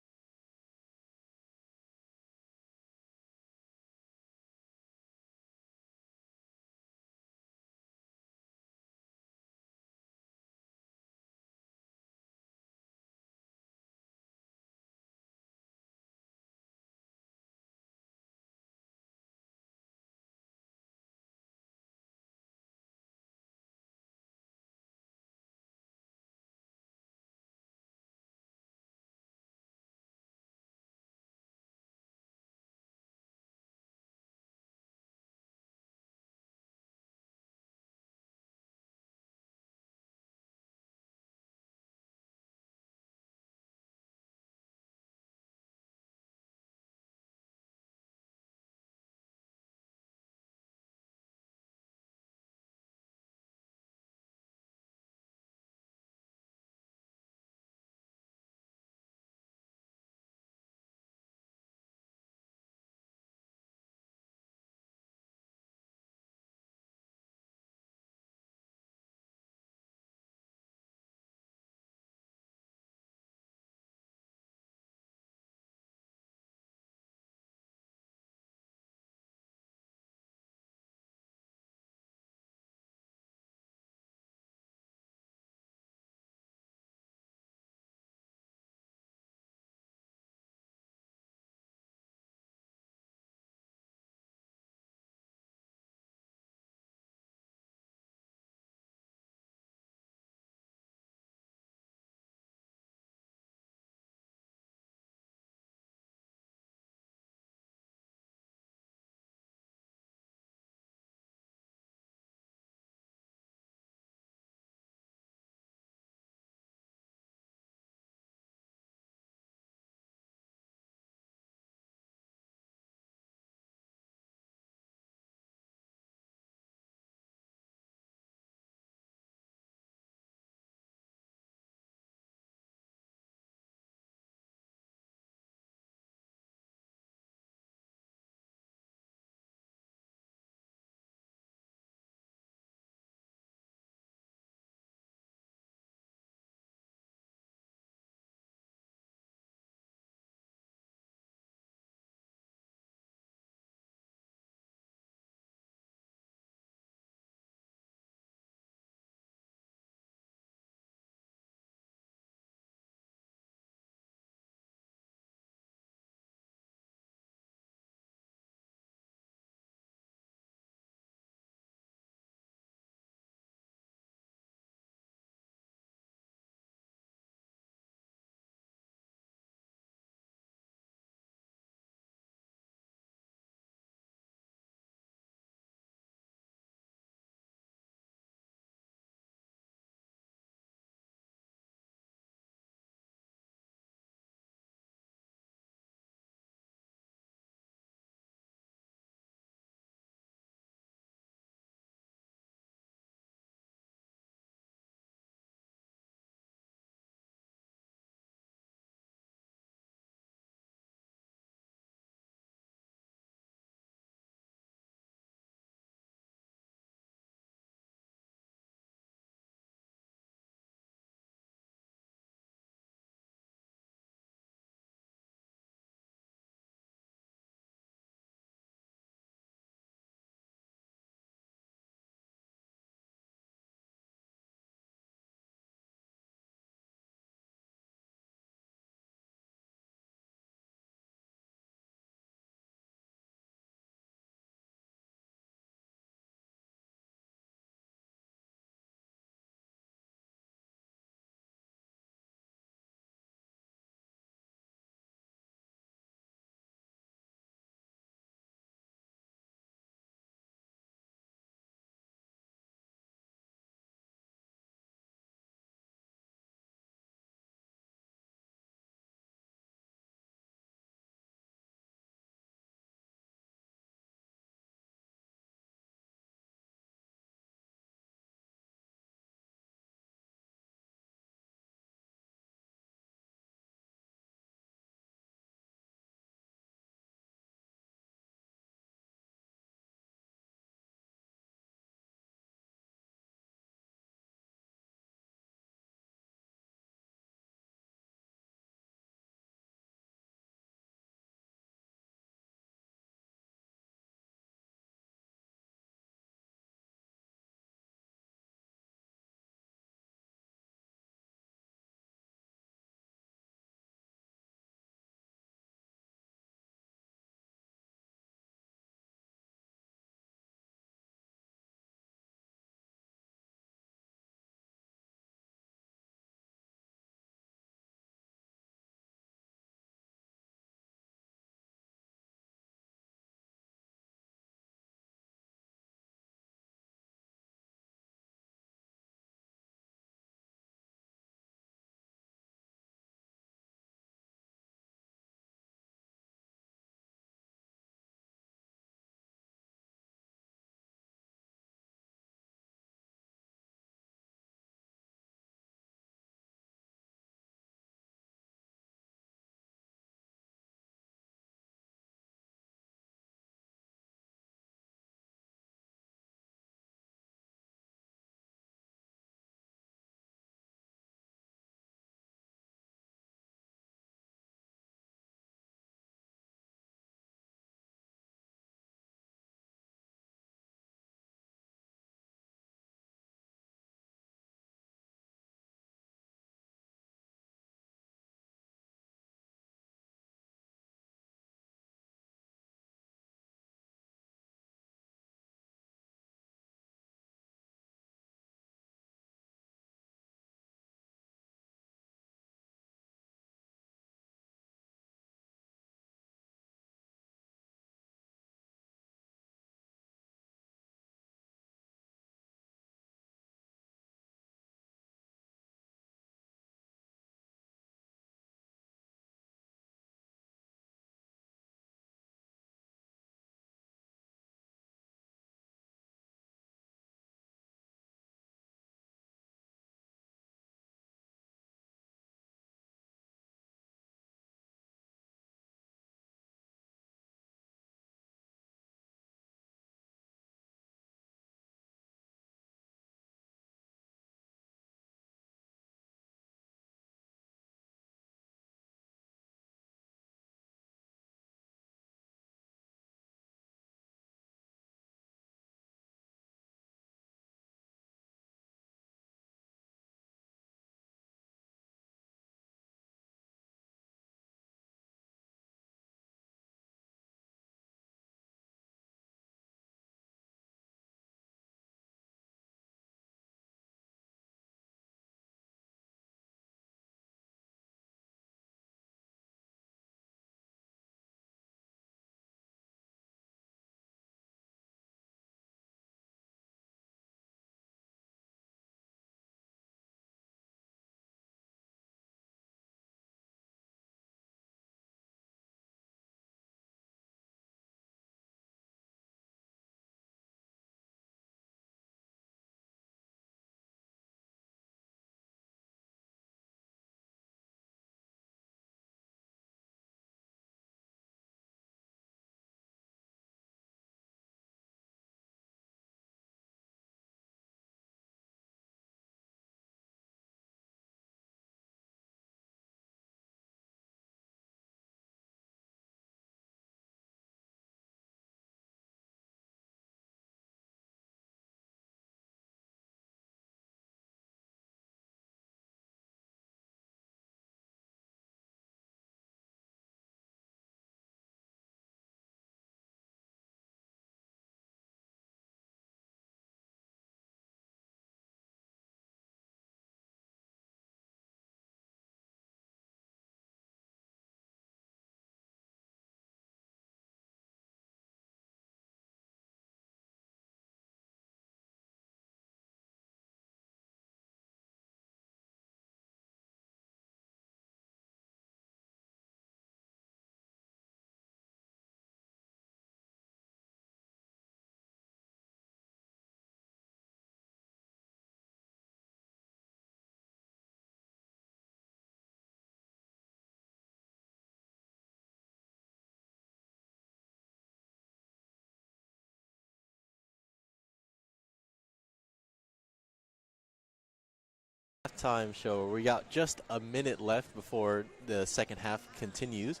halftime show. We got just a minute left before the second half continues.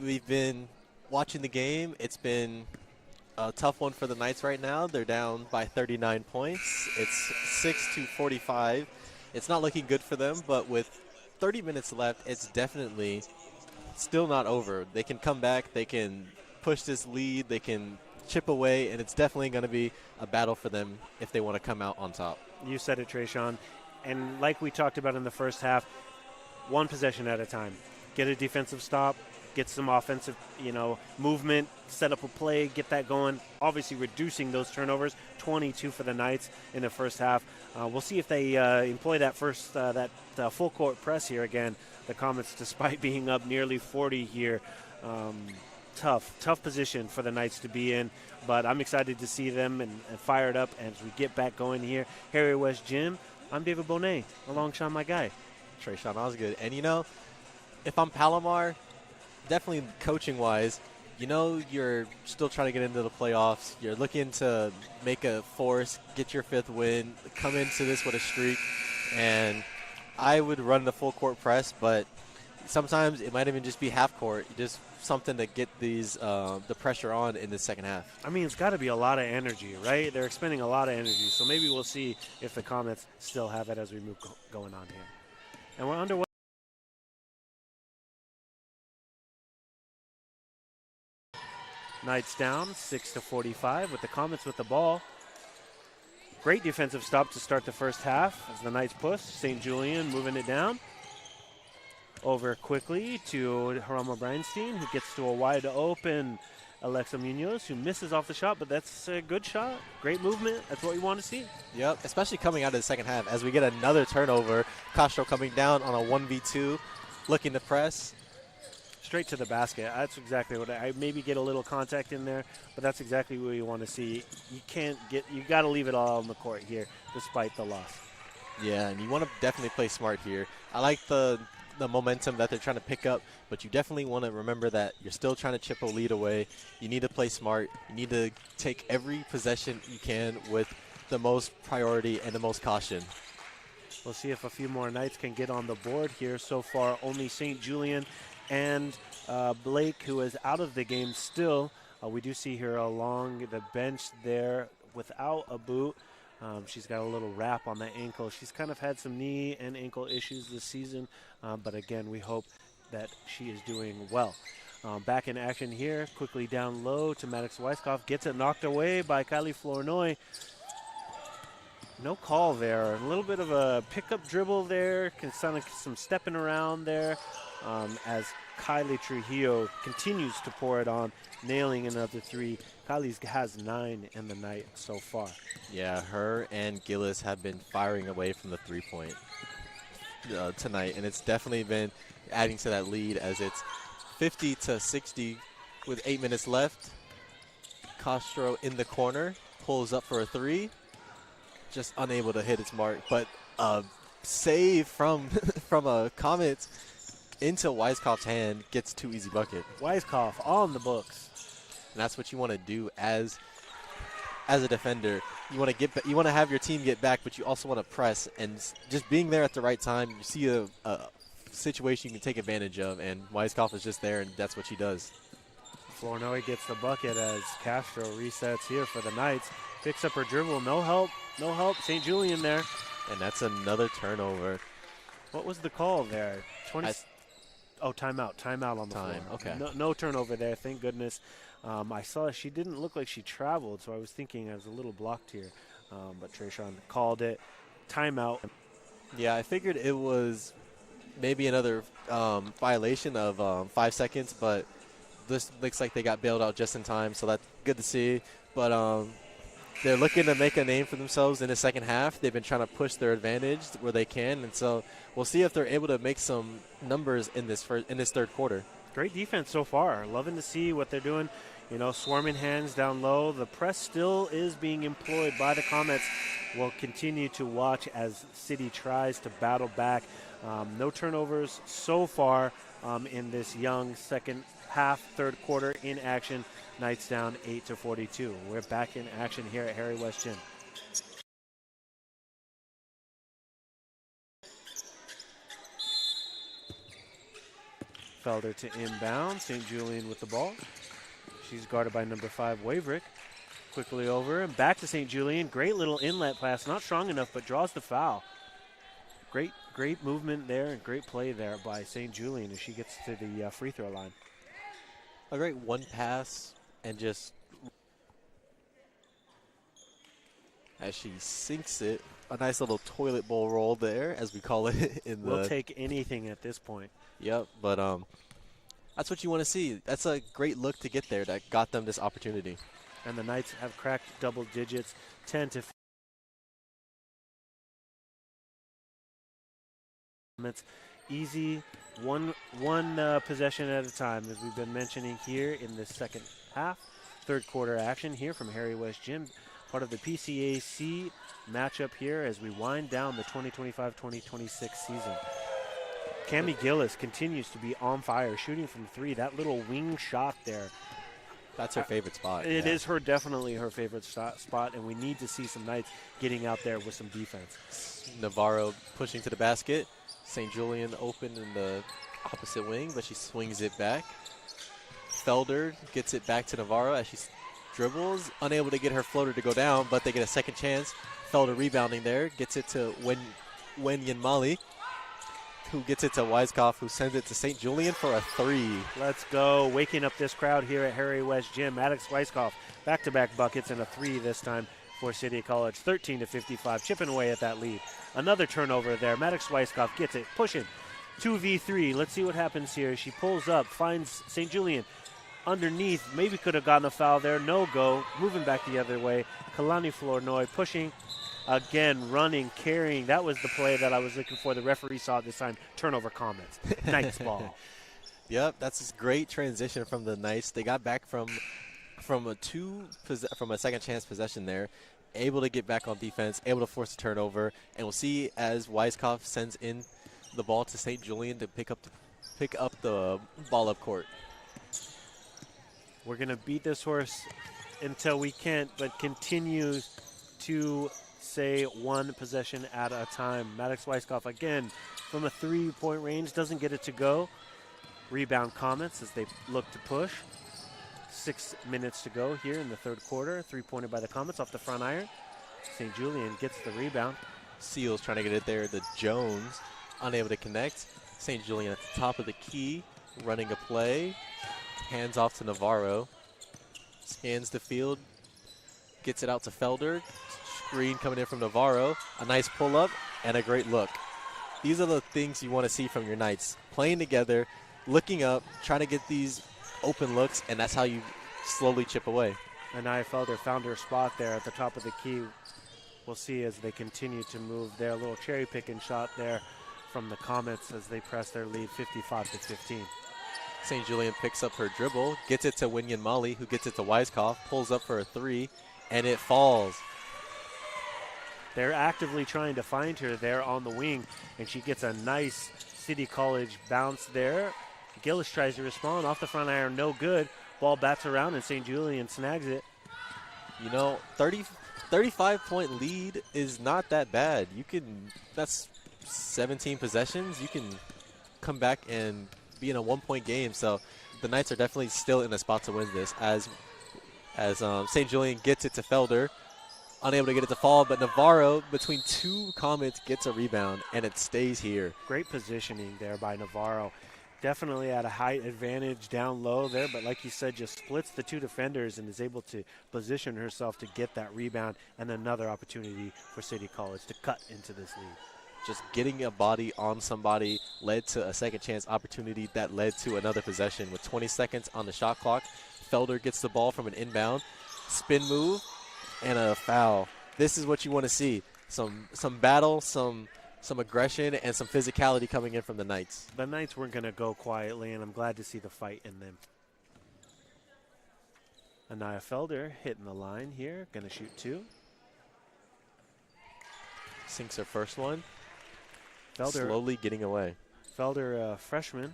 We've been watching the game. It's been a tough one for the Knights right now. They're down by 39 points. It's 6-45. It's not looking good for them, but with 30 minutes left, it's definitely still not over. They can come back. They can push this lead. They can chip away, and it's definitely going to be a battle for them if they want to come out on top. You said it, Tresean. And like we talked about in the first half, one possession at a time. Get a defensive stop, get some offensive, movement, set up a play, get that going. Obviously reducing those turnovers, 22 for the Knights in the first half. We'll see if they employ that full court press here again. The Comets, despite being up nearly 40 here, tough position for the Knights to be in, but I'm excited to see them and fired up as we get back going here. Harry West Gym, I'm David Bohnet, alongside my guy, Tresean Osgood. And if I'm Palomar, definitely coaching-wise, you're still trying to get into the playoffs. You're looking to make a force, get your 5th win, come into this with a streak, and I would run the full court press, but sometimes it might even just be half court, just something to get the pressure on in the second half. I mean, it's got to be a lot of energy, right? They're expending a lot of energy, so maybe we'll see if the Comets still have it as we move going on here. And we're underway. Knights down 6-45 with the Comets with the ball. Great defensive stop to start the first half as the Knights push. St. Julian moving it down. Over quickly to Harama Breinstein, who gets to a wide open Alexa Munoz, who misses off the shot, but that's a good shot. Great movement. That's what we want to see. Yep, especially coming out of the second half as we get another turnover. Castro coming down on a 1v2, looking to press. Straight to the basket. That's exactly what I maybe get a little contact in there, but that's exactly what you want to see. You got to leave it all on the court here, despite the loss. Yeah, and you want to definitely play smart here. I like the momentum that they're trying to pick up, but you definitely want to remember that you're still trying to chip a lead away. You need to play smart. You need to take every possession you can with the most priority and the most caution. We'll see if a few more Knights can get on the board here. So far, only St. Julian and Blake, who is out of the game still. We do see her along the bench there without a boot. She's got a little wrap on the ankle. She's kind of had some knee and ankle issues this season, but again, we hope that she is doing well. Back in action here, quickly down low to Maddox Weiskopf. Gets it knocked away by Kylie Flournoy. No call there. A little bit of a pickup dribble there. Some stepping around there as Kylie Trujillo continues to pour it on, nailing another 3. Kylie has 9 in the night so far. Yeah, her and Gillis have been firing away from the 3-point tonight, and it's definitely been adding to that lead as it's 50-60 with 8 minutes left. Castro in the corner, pulls up for a 3, just unable to hit its mark, but save from a Comet into Weiskopf's hand, gets 2 easy bucket. Weiskopf on the books. And that's what you want to do as a defender. You want to have your team get back, but you also want to press. And just being there at the right time, you see a situation you can take advantage of, and Weiskopf is just there, and that's what she does. Flournoy gets the bucket as Castro resets here for the Knights. Picks up her dribble. No help. St. Julian there. And that's another turnover. What was the call there? Timeout. Timeout on the floor. Okay. No turnover there, thank goodness. I saw she didn't look like she traveled, so I was thinking I was a little blocked here. But Tresean called it. Timeout. Yeah, I figured it was maybe another violation of 5 seconds, but this looks like they got bailed out just in time, so that's good to see. But they're looking to make a name for themselves in the second half. They've been trying to push their advantage where they can, and so we'll see if they're able to make some numbers in this third quarter. Great defense so far. Loving to see what they're doing. Swarming hands down low. The press still is being employed by the Comets. We'll continue to watch as City tries to battle back. No turnovers so far in this young second half, third quarter in action. Knights down 8-42. We're back in action here at Harry West Gym. Felder to inbound. St. Julian with the ball. She's guarded by number 5, Waverick. Quickly over and back to St. Julian. Great little inlet pass. Not strong enough, but draws the foul. Great movement there and great play there by St. Julian as she gets to the free throw line. A great one pass and just as she sinks it, a nice little toilet bowl roll there, as we call it in the. We'll take anything at this point. Yep, but that's what you want to see. That's a great look to get there that got them this opportunity. And the Knights have cracked double digits, 10 to 15. It's easy, one possession at a time, as we've been mentioning here in the second half. Third quarter action here from Harry West Gym, part of the PCAC matchup here as we wind down the 2025-2026 season. Cammie Gillis continues to be on fire, shooting from 3. That little wing shot there. That's her favorite spot. It is definitely her favorite spot, and we need to see some Knights getting out there with some defense. Navarro pushing to the basket. St. Julian open in the opposite wing, but she swings it back. Felder gets it back to Navarro as she dribbles, unable to get her floater to go down, but they get a second chance. Felder rebounding there, gets it to Wenyan, who gets it to Weiskopf, who sends it to St. Julian for a 3. Let's go. Waking up this crowd here at Harry West Gym. Maddox Weiskopf, back-to-back buckets and a 3 this time for City College. 13 to 55, chipping away at that lead. Another turnover there. Maddox Weiskopf gets it, pushing. 2v3. Let's see what happens here. She pulls up, finds St. Julian underneath. Maybe could have gotten a foul there. No go. Moving back the other way. Kalani Flournoy pushing. Again, running, carrying. That was the play that I was looking for. The referee saw it this time. Turnover comments. Knights ball. Yep, that's a great transition from the Knights. They got back from a second chance possession there, able to get back on defense, able to force a turnover, and we'll see as Weiskopf sends in the ball to St. Julian to pick up the ball up court. We're going to beat this horse until we can't, but continue to say one possession at a time. Maddox Weiskopf again from a 3-point range, doesn't get it to go. Rebound Comets as they look to push. 6 minutes to go here in the third quarter. 3-pointer by the Comets off the front iron. St. Julian gets the rebound. Seals trying to get it there to Jones, unable to connect. St. Julian at the top of the key, running a play. Hands off to Navarro. Scans the field, gets it out to Felder. Screen coming in from Navarro. A nice pull-up and a great look. These are the things you want to see from your Knights. Playing together, looking up, trying to get these open looks, and that's how you slowly chip away. And Nadia Felder found her spot there at the top of the key. We'll see as they continue to move there. A little cherry-picking shot there from the Comets as they press their lead 55 to 15. St. Julian picks up her dribble, gets it to Wenyan, who gets it to Weiskopf, pulls up for a 3, and it falls. They're actively trying to find her there on the wing, and she gets a nice City College bounce there. Gillis tries to respond. Off the front iron, no good. Ball bats around, and St. Julian snags it. You know, 35-point lead is not that bad. That's 17 possessions. You can come back and be in a 1-point game. So the Knights are definitely still in a spot to win this as St. Julian gets it to Felder. Unable to get it to fall, but Navarro, between 2 Comets, gets a rebound, and it stays here. Great positioning there by Navarro. Definitely at a height advantage down low there, but like you said, just splits the 2 defenders and is able to position herself to get that rebound and another opportunity for City College to cut into this lead. Just getting a body on somebody led to a second chance opportunity that led to another possession. With 20 seconds on the shot clock, Felder gets the ball from an inbound. Spin move and a foul. This is what you want to see. Some battle, some aggression, and some physicality coming in from the Knights. The Knights weren't going to go quietly, and I'm glad to see the fight in them. Nadia Felder hitting the line here, going to shoot 2. Sinks her first one. Felder slowly getting away. Felder, freshman.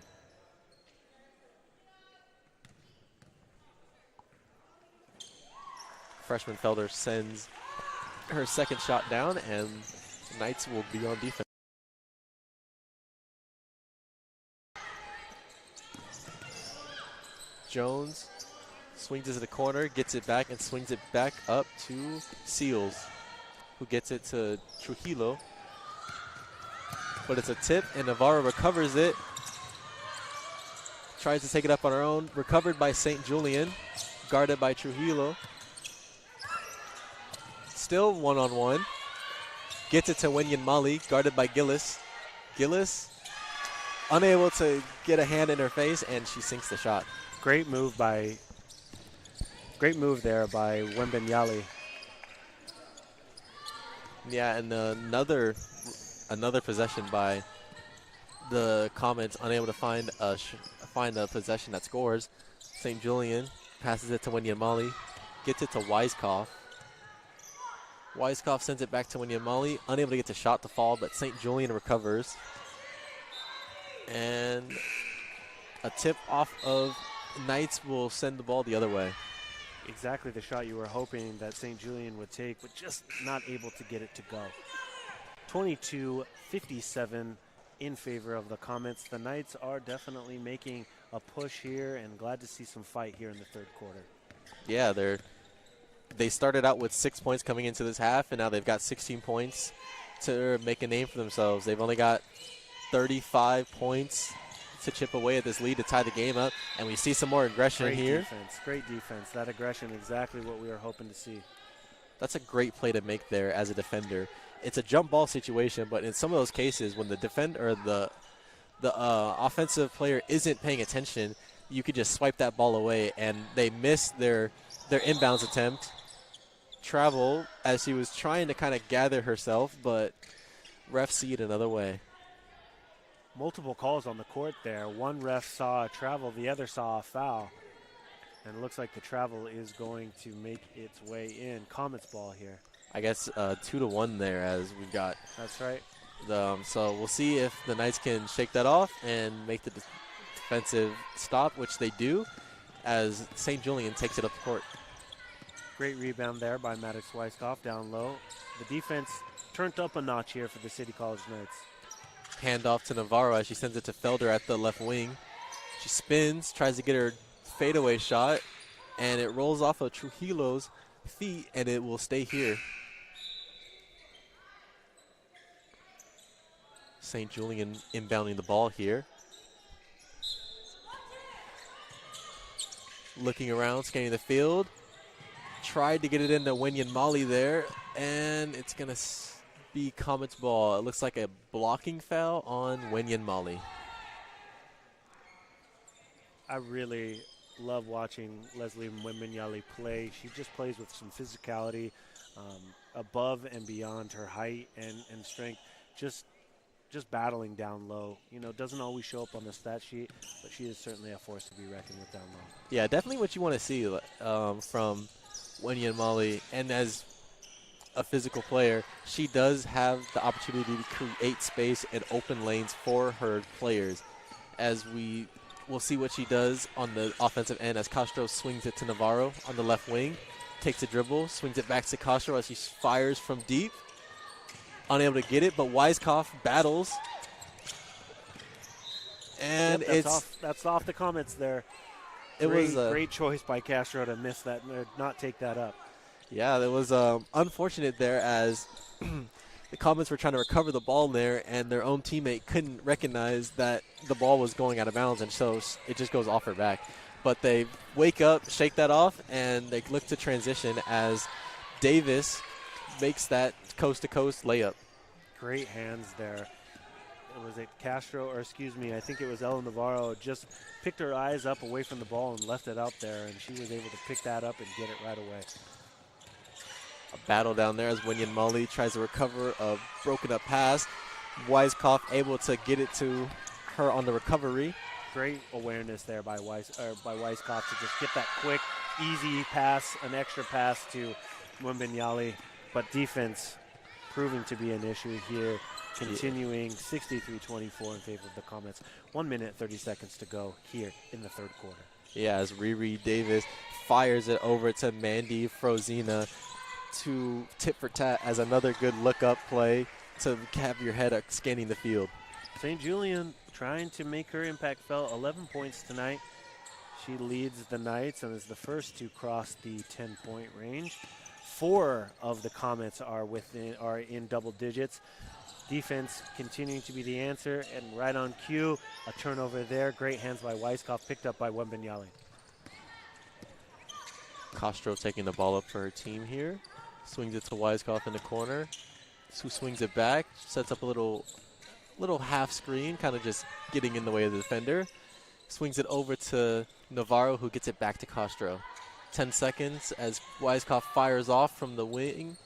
Freshman Felder sends her second shot down, and Knights will be on defense. Jones swings it to the corner, gets it back, and swings it back up to Seals, who gets it to Trujillo. But it's a tip, and Navarro recovers it. Tries to take it up on her own. Recovered by St. Julian. Guarded by Trujillo. Still one-on-one. Gets it to Wenyan Mali. Guarded by Gillis. Gillis unable to get a hand in her face, and she sinks the shot. Great move there by Wembenyali. Yeah, and another possession by the Comets, unable to find a possession that scores. St. Julian passes it to Wenyamali, gets it to Weiskopf. Weiskopf sends it back to Wenyamali, unable to get the shot to fall, but St. Julian recovers. And a tip off of Knights will send the ball the other way. Exactly the shot you were hoping that St. Julian would take, but just not able to get it to go. 22-57 in favor of the Comets. The Knights are definitely making a push here, and glad to see some fight here in the third quarter. Yeah, they started out with 6 points coming into this half, and now they've got 16 points to make a name for themselves. They've only got 35 points to chip away at this lead to tie the game up, and we see some more aggression here. Great defense. That aggression, exactly what we were hoping to see. That's a great play to make there as a defender. It's a jump ball situation, but in some of those cases, when the defender or the offensive player isn't paying attention, you could just swipe that ball away, and they miss their inbounds attempt. Travel as she was trying to kind of gather herself, but refs see it another way. Multiple calls on the court there. One ref saw a travel, the other saw a foul. And it looks like the travel is going to make its way in. Comets ball here. I guess 2-1 there as we've got. That's right. So we'll see if the Knights can shake that off and make the defensive stop, which they do, as St. Julian takes it up the court. Great rebound there by Maddox Weiskopf down low. The defense turned up a notch here for the City College Knights. Handoff to Navarro as she sends it to Felder at the left wing. She spins, tries to get her fadeaway shot, and it rolls off of Trujillo's feet, and it will stay here. St. Julian inbounding the ball here. Looking around, scanning the field. Tried to get it into Wenyan Mali there, and it's going to be Comets ball. It looks like a blocking foul on Wenyan Mali. I really love watching Leslie Wembenyali play. She just plays with some physicality, above and beyond her height and strength. Just battling down low. You know, doesn't always show up on the stat sheet, but she is certainly a force to be reckoned with down low. Yeah, definitely what you want to see from Wenyan Mali. And as a physical player, she does have the opportunity to create space and open lanes for her players. As we'll see what she does on the offensive end as Castro swings it to Navarro on the left wing. Takes a dribble, swings it back to Castro as she fires from deep. Unable to get it, but Weiskopf battles. And that's off the Comets there. It was a great choice by Castro to miss that, or not take that up. Yeah, that was unfortunate there as the Comets were trying to recover the ball there, and their own teammate couldn't recognize that the ball was going out of bounds, and so it just goes off her back. But they wake up, shake that off, and they look to transition as Davis makes that coast-to-coast layup. Great hands there. Was it Castro, or excuse me, I think it was Ella Navarro, just picked her eyes up away from the ball and left it out there, and she was able to pick that up and get it right away. A battle down there as Wenyan Mali tries to recover a broken up pass. Weiskopf able to get it to her on the recovery. Great awareness there by Weiskopf to just get that quick, easy pass, an extra pass to Wembenyali. But defense proving to be an issue here, continuing 63-24 in favor of the Comets. 1 minute, 30 seconds to go here in the third quarter. Yeah, as Riri Davis fires it over to Mandy Frozina to tit for tat as another good look-up play to have your head up scanning the field. St. Julian trying to make her impact felt. 11 points tonight. She leads the Knights and is the first to cross the 10-point range. 4 of the Comets are in double digits. Defense continuing to be the answer, and right on cue, a turnover there. Great hands by Weiskopf, picked up by Wembenyali. Castro taking the ball up for her team here. Swings it to Weiskopf in the corner. Who swings it back, sets up a little half screen, kind of just getting in the way of the defender. Swings it over to Navarro, who gets it back to Castro. 10 seconds as Weiskopf fires off from the wing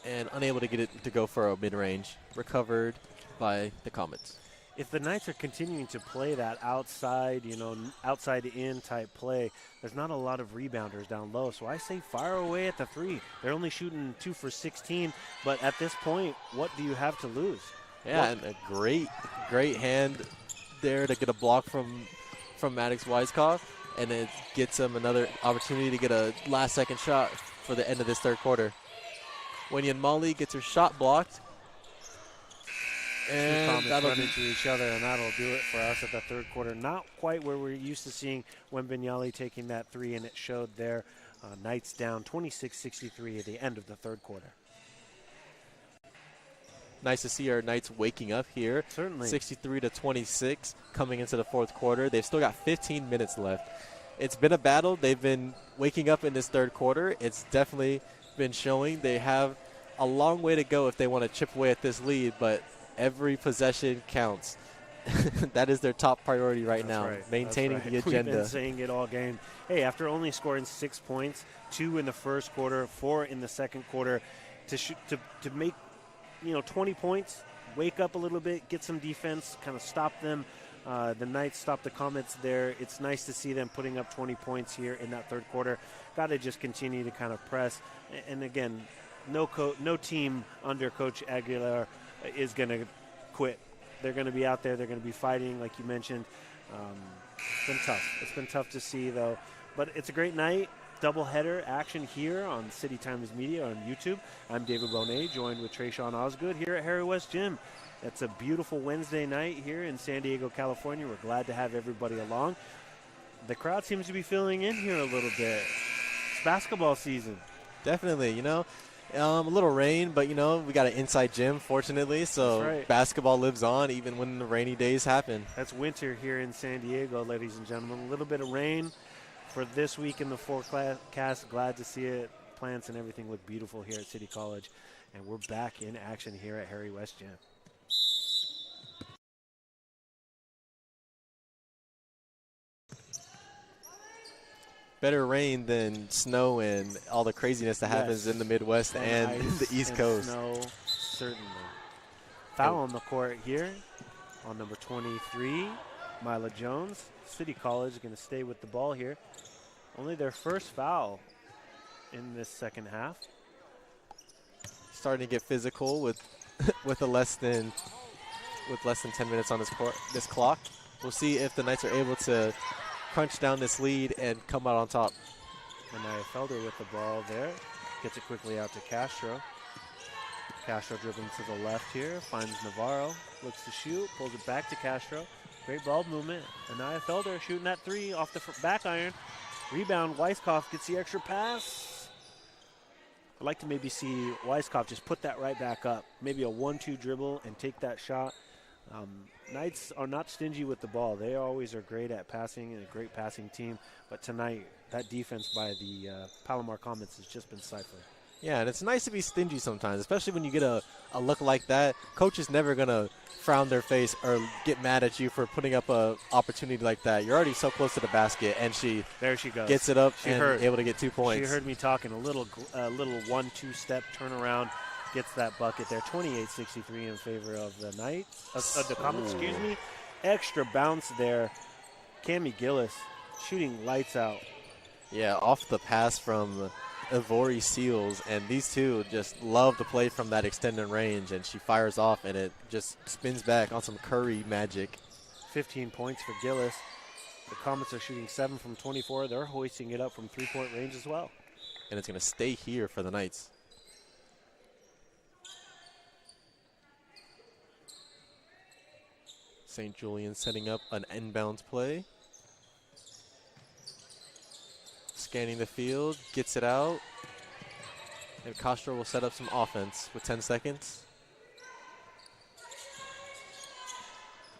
and unable to get it to go for a mid-range. Recovered by the Comets. If the Knights are continuing to play that outside, outside-in type play, there's not a lot of rebounders down low. So I say fire away at the 3. They're only shooting 2 for 16, but at this point, what do you have to lose? Yeah, and a great hand there to get a block from Maddox Weiskopf, and it gets him another opportunity to get a last-second shot for the end of this third quarter. Wenyan Molly gets her shot blocked. And that'll run into each other, and that'll do it for us at the third quarter. Not quite where we're used to seeing Wembenyali taking that 3, and it showed there. Knights down 26-63 at the end of the third quarter. Nice to see our Knights waking up here. Certainly. 63-26 coming into the fourth quarter. They've still got 15 minutes left. It's been a battle. They've been waking up in this third quarter. It's definitely been showing. They have a long way to go if they want to chip away at this lead, but every possession counts. That is their top priority right now, maintaining the agenda. We've been saying it all game. Hey, after only scoring 6 points, 2 in the first quarter, 4 in the second quarter, to make 20 points, wake up a little bit, get some defense, kind of stop them. The Knights stop the Comets there. It's nice to see them putting up 20 points here in that third quarter. Got to just continue to kind of press. And again, no team under Coach Aguilar is going to quit. They're going to be out there. They're going to be fighting, like you mentioned. It's been tough. It's been tough to see, though. But it's a great night. Doubleheader action here on City Times Media on YouTube. I'm David Bohnet, joined with Tresean Osgood here at Harry West Gym. It's a beautiful Wednesday night here in San Diego, California. We're glad to have everybody along. The crowd seems to be filling in here a little bit. It's basketball season. Definitely, a little rain, but, we got an inside gym, fortunately, so basketball lives on even when the rainy days happen. That's winter here in San Diego, ladies and gentlemen. A little bit of rain for this week in the forecast. Glad to see it. Plants and everything look beautiful here at City College, and we're back in action here at Harry West Gym. Better rain than snow and all the craziness that happens in the Midwest and the East Coast. Snow, certainly. Foul on the court here on number 23, Mylo Jones. City College is going to stay with the ball here. Only their first foul in this second half. Starting to get physical with less than 10 minutes on this clock. We'll see if the Knights are able to crunch down this lead and come out on top. Nadia Lavin with the ball there. Gets it quickly out to Castro. Castro dribbling to the left here. Finds Navarro. Looks to shoot. Pulls it back to Castro. Great ball movement. Nadia Lavin shooting that 3 off the back iron. Rebound. Weiskopf gets the extra pass. I'd like to maybe see Weiskopf just put that right back up. Maybe a 1-2 dribble and take that shot. Knights are not stingy with the ball. They always are great at passing and a great passing team. But tonight, that defense by the Palomar Comets has just been stifling. Yeah, and it's nice to be stingy sometimes, especially when you get a look like that. Coach is never going to frown their face or get mad at you for putting up an opportunity like that. You're already so close to the basket, and there she goes. Gets it up and able to get 2 points. She heard me talking, a little 1-2 step turnaround. Gets that bucket there. 28-63 in favor of the Knights. Of the Comets, excuse me. Extra bounce there. Cammie Gillis shooting lights out. Yeah, off the pass from Ivori Seals, and these two just love to play from that extended range, and she fires off, and it just spins back on some Curry magic. 15 points for Gillis. The Comets are shooting 7 from 24. They're hoisting it up from 3-point range as well. And it's going to stay here for the Knights. St. Julian setting up an inbounds play. Scanning the field, gets it out. And Castro will set up some offense with 10 seconds.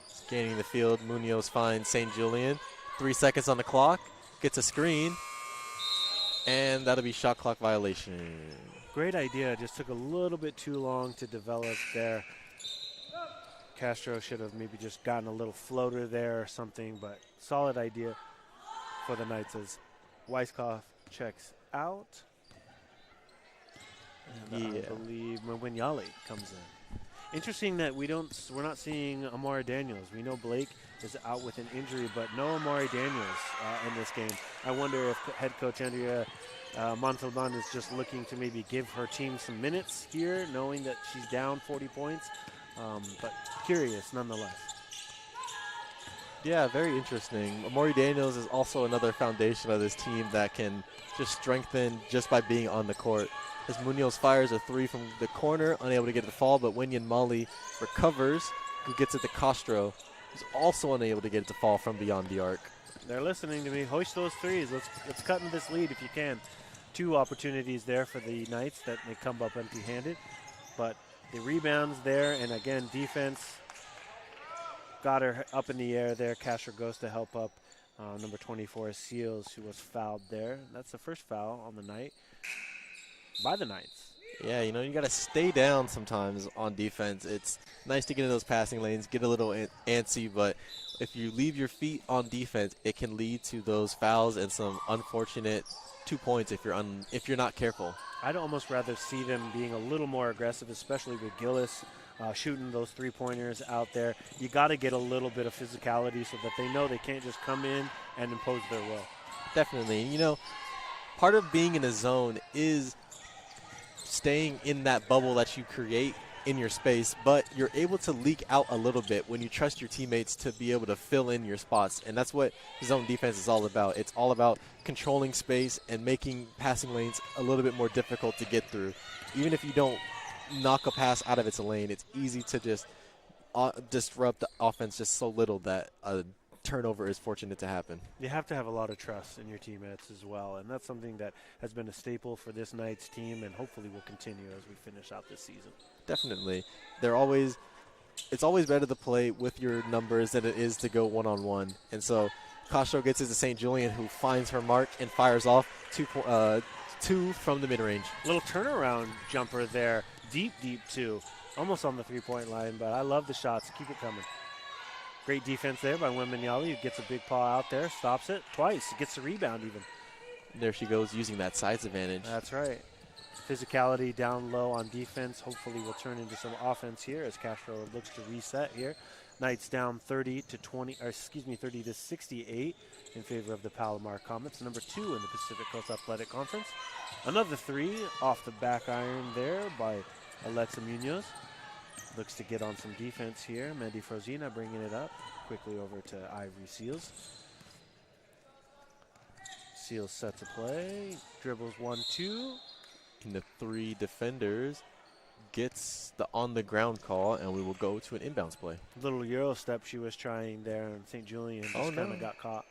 Scanning the field, Munoz finds St. Julian. 3 seconds on the clock, gets a screen, and that'll be shot clock violation. Great idea, just took a little bit too long to develop there. Castro should have maybe just gotten a little floater there or something, but solid idea for the Knights as Weiskopf checks out. And I believe Mwinyali comes in. Interesting that we're not seeing Amari Daniels. We know Blake is out with an injury, but no Amari Daniels in this game. I wonder if head coach Andrea Montalban is just looking to maybe give her team some minutes here, knowing that she's down 40 points. But curious nonetheless. Yeah, very interesting. Amari Daniels is also another foundation of this team that can just strengthen just by being on the court. As Munoz fires a three from the corner, unable to get the fall, but Mwinyali recovers, who gets it to Castro, who's also unable to get it to fall from beyond the arc. They're listening to me. Hoist those threes. Let's cut into this lead if you can. 2 opportunities there for the Knights that may come up empty-handed, but the rebounds there, and again, defense got her up in the air there. Castro goes to help up number 24, Seals, who was fouled there. That's the first foul on the night by the Knights. Yeah, you know, you got to stay down sometimes on defense. It's nice to get in those passing lanes, get a little antsy, but if you leave your feet on defense, it can lead to those fouls and some unfortunate 2 points if you're not careful. I'd almost rather see them being a little more aggressive, especially with Gillis shooting those 3-pointers out there. You got to get a little bit of physicality so that they know they can't just come in and impose their will. Definitely. You know, part of being in a zone is staying in that bubble that you create in your space, but you're able to leak out a little bit when you trust your teammates to be able to fill in your spots, and that's what zone defense is all about. It's all about controlling space and making passing lanes a little bit more difficult to get through. Even if you don't knock a pass out of its lane, it's easy to just disrupt the offense just so little that a turnover is fortunate to happen. You have to have a lot of trust in your teammates as well, and that's something that has been a staple for this Knights team and hopefully will continue as we finish out this season. Definitely. It's always better to play with your numbers than it is to go one-on-one. And so Castro gets it to St. Julian, who finds her mark and fires off two from the mid-range. Little turnaround jumper there, deep two, almost on the 3-point line, but I love the shots. Keep it coming. Great defense there by Mwinyali, who gets a big paw out there, stops it twice, gets the rebound even. There she goes, using that size advantage. That's right. Physicality down low on defense hopefully will turn into some offense here as Castro looks to reset here. Knights down 30 to 68 in favor of the Palomar Comets, number 2 in the Pacific Coast Athletic Conference. Another 3 off the back iron there by Alexa Munoz. Looks to get on some defense here. Mandy Frozina bringing it up quickly over to Ivory Seals. Seals sets a play, dribbles 1-2. And the 3 defenders gets the on-the-ground call, and we will go to an inbounds play. Little Euro step she was trying there, and St. Julian just kind of got caught.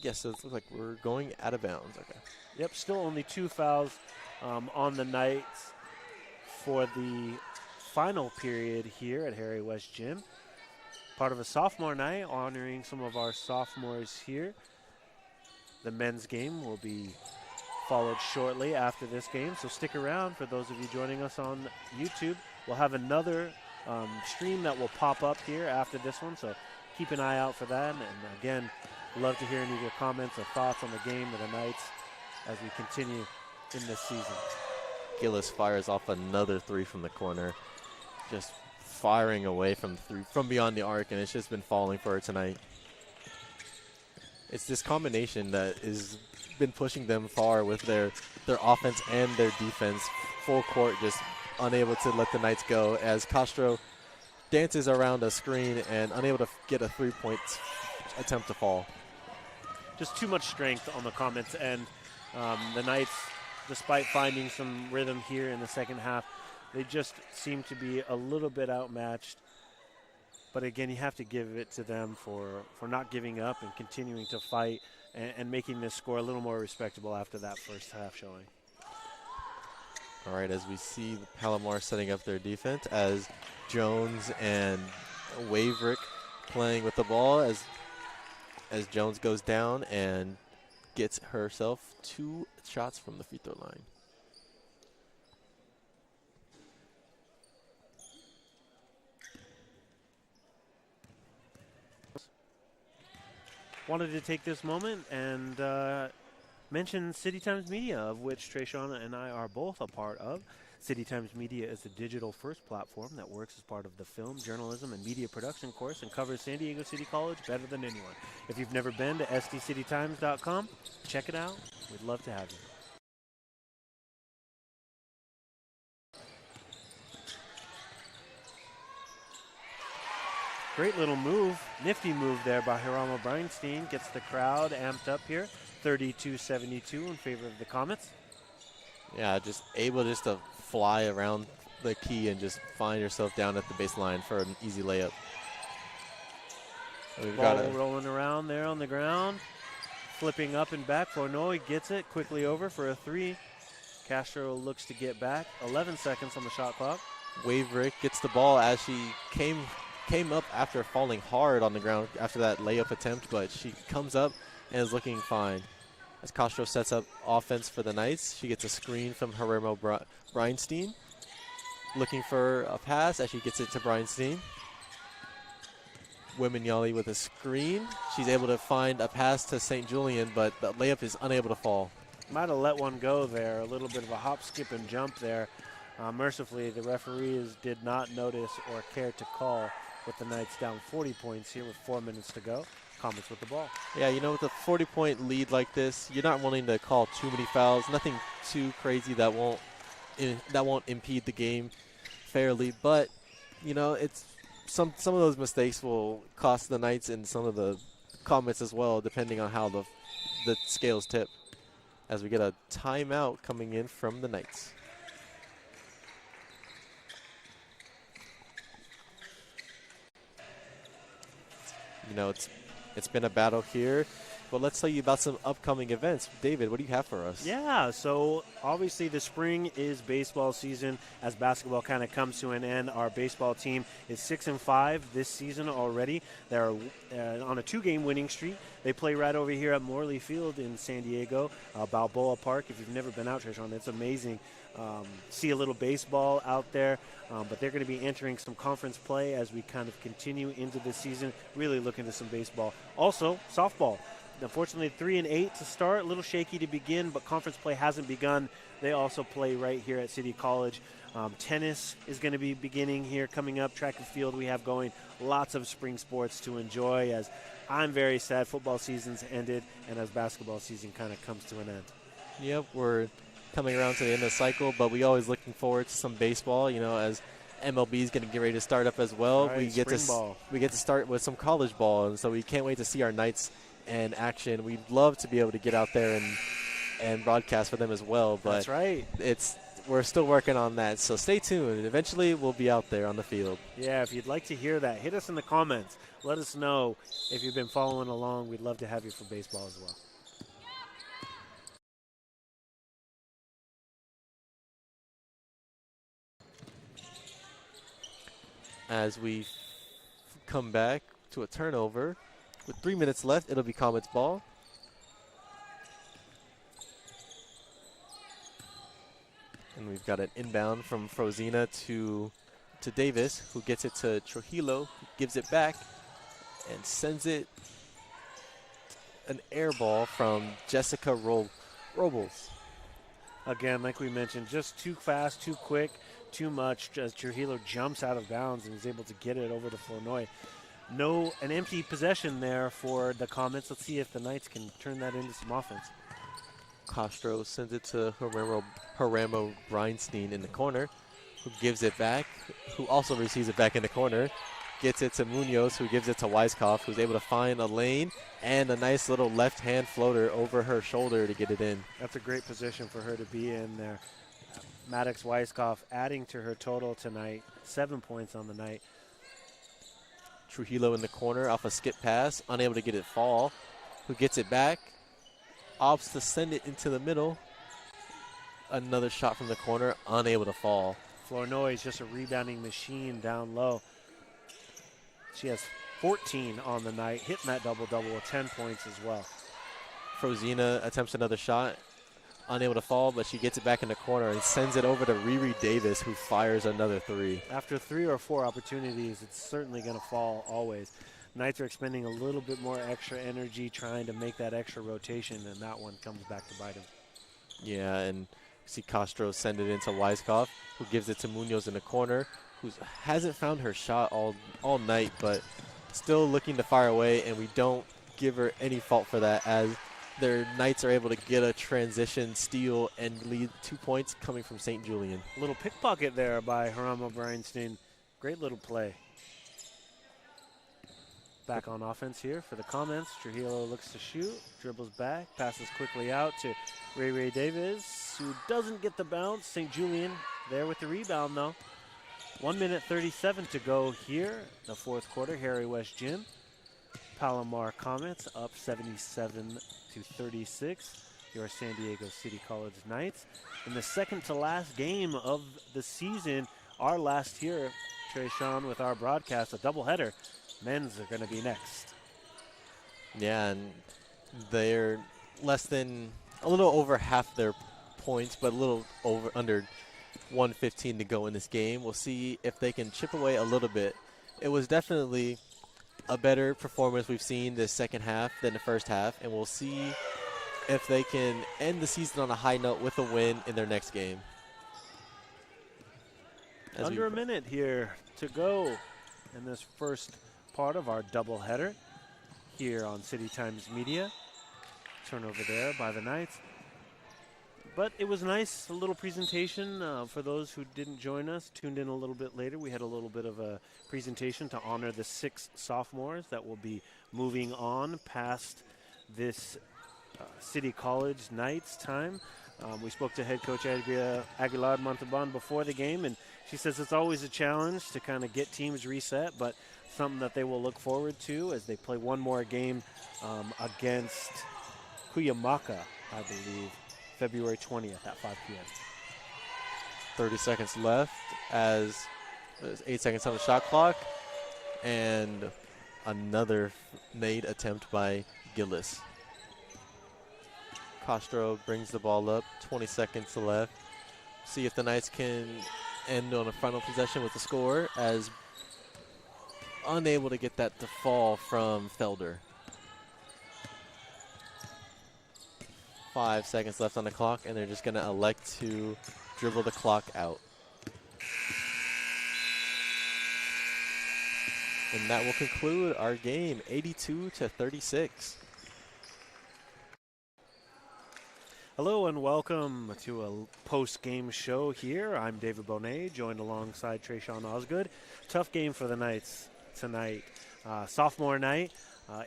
Yes, so it looks like we're going out of bounds. Okay. Yep, still only 2 fouls on the Knights for the final period here at Harry West Gym. Part of a sophomore night, honoring some of our sophomores here. The men's game will be followed shortly after this game, so stick around for those of you joining us on YouTube. We'll have another stream that will pop up here after this one, so keep an eye out for that. And again, love to hear any of your comments or thoughts on the game of the Knights as we continue in this season. Gillis fires off another 3 from the corner, just firing away from beyond the arc, and it's just been falling for her tonight. It's this combination that has been pushing them far with their offense and their defense. Full court, just unable to let the Knights go as Castro dances around a screen and unable to get a 3-point attempt to fall. Just too much strength on the Comets end. The Knights, despite finding some rhythm here in the second half, they just seem to be a little bit outmatched But again, you have to give it to them for not giving up and continuing to fight and making this score a little more respectable after that first half showing. All right, as we see the Palomar setting up their defense as Jones and Waverick playing with the ball as Jones goes down and gets herself 2 shots from the free throw line. Wanted to take this moment and mention City Times Media, of which Tresean and I are both a part of. City Times Media is a digital-first platform that works as part of the film, journalism, and media production course and covers San Diego City College better than anyone. If you've never been to sdcitytimes.com, check it out. We'd love to have you. Great little move, nifty move there by Hiramo Breinstein. Gets the crowd amped up here. 32-72 in favor of the Comets. Yeah, just able just to fly around the key and just find yourself down at the baseline for an easy layup. We've Ball got rolling around there on the ground. Flipping up and back. Fornoy gets it quickly over for a 3. Castro looks to get back. 11 seconds on the shot clock. Waverick gets the ball as she came up after falling hard on the ground after that layup attempt, but she comes up and is looking fine. As Castro sets up offense for the Knights, she gets a screen from Hiramo Breinstein. Looking for a pass as she gets it to Breinstein. Wimignoli with a screen. She's able to find a pass to St. Julian, but the layup is unable to fall. Might have let one go there. A little bit of a hop, skip, and jump there. Mercifully, the referees did not notice or care to call with the Knights down 40 points here with 4 minutes to go. Comets with the ball. Yeah, you know, with a 40-point lead like this, you're not wanting to call too many fouls. Nothing too crazy that won't impede the game fairly. But you know, it's some of those mistakes will cost the Knights and some of the Comets as well, depending on how the scales tip. As we get a timeout coming in from the Knights. You know, it's been a battle here, but let's tell you about some upcoming events. David, what do you have for us? Yeah, so obviously the spring is baseball season as basketball kind of comes to an end. Our baseball team is 6-5 this season already. They're on a 2-game winning streak. They play right over here at Morley Field in San Diego, Balboa Park. If you've never been out, Tresean, it's amazing. See a little baseball out there, but they're going to be entering some conference play as we kind of continue into the season, really looking to some baseball. Also, softball. Unfortunately, 3-8 to start, a little shaky to begin, but conference play hasn't begun. They also play right here at City College. Tennis is going to be beginning here, coming up. Track and field we have going. Lots of spring sports to enjoy as I'm very sad football season's ended and as basketball season kind of comes to an end. Yep, we're coming around to the end of the cycle, but we always looking forward to some baseball, you know, as MLB is going to get ready to start up as well. Right, we get to start with some college ball, and so we can't wait to see our Knights in action. We'd love to be able to get out there and broadcast for them as well, but that's right. We're still working on that, so stay tuned. Eventually, we'll be out there on the field. Yeah, if you'd like to hear that, hit us in the comments. Let us know if you've been following along. We'd love to have you for baseball as well. As we come back to a turnover, with 3 minutes left, it'll be Comets ball. And we've got an inbound from Frozina to Davis, who gets it to Trujillo, who gives it back and sends it an air ball from Jessica Robles. Again, like we mentioned, just too fast, too quick, too much. As Trujillo jumps out of bounds and is able to get it over to Flournoy. An empty possession there for the Comets. Let's see if the Knights can turn that into some offense. Castro sends it to Hiramo Breinstein in the corner, who gives it back, who also receives it back in the corner. Gets it to Munoz, who gives it to Weiskopf, who's able to find a lane and a nice little left-hand floater over her shoulder to get it in. That's a great position for her to be in there. Maddox Weiskopf adding to her total tonight, 7 points on the night. Trujillo in the corner off a skip pass, unable to get it fall. Who gets it back, opts to send it into the middle. Another shot from the corner, unable to fall. Flournoy is just a rebounding machine down low. She has 14 on the night, hitting that double-double with 10 points as well. Frozina attempts another shot, unable to fall, but she gets it back in the corner and sends it over to Riri Davis, who fires another three. After 3 or 4 opportunities, it's certainly going to fall always. Knights are expending a little bit more extra energy trying to make that extra rotation, and that one comes back to bite him. Yeah, and see Castro send it into Weiskopf, who gives it to Munoz in the corner, who hasn't found her shot all night, but still looking to fire away, and we don't give her any fault for that, as their Knights are able to get a transition steal and lead 2 points coming from St. Julian. A little pickpocket there by Harama Breinstein. Great little play. Back on offense here for the comments. Trujillo looks to shoot, dribbles back, passes quickly out to Ray Davis, who doesn't get the bounce. St. Julian there with the rebound, though. 1 minute 37 to go here, the fourth quarter. Harry West Gym. Palomar Comets up 77-36. Your San Diego City College Knights. In the second to last game of the season, our last here, Tresean, with our broadcast, a doubleheader. Men's are going to be next. Yeah, and they're less than a little over half their points, but a little under 1:15 to go in this game. We'll see if they can chip away a little bit. It was definitely a better performance we've seen this second half than the first half, and we'll see if they can end the season on a high note with a win in their next game. Under a minute here to go in this first part of our doubleheader here on City Times Media. Turnover there by the Knights. But it was nice, a little presentation for those who didn't join us, tuned in a little bit later. We had a little bit of a presentation to honor the 6 sophomores that will be moving on past this City College Knights time. We spoke to head coach Aguilar Montalban before the game, and she says it's always a challenge to kind of get teams reset, but something that they will look forward to as they play one more game against Cuyamaca, I believe, February 20th at 5 p.m. 30 seconds left as there's 8 seconds on the shot clock, and another made attempt by Gillis. Castro brings the ball up, 20 seconds left. See if the Knights can end on a final possession with the score, as unable to get that to fall from Felder. 5 seconds left on the clock, and they're just going to elect to dribble the clock out. And that will conclude our game, 82-36. Hello and welcome to a post-game show here. I'm David Bohnet, joined alongside Tresean Osgood. Tough game for the Knights tonight. Sophomore night,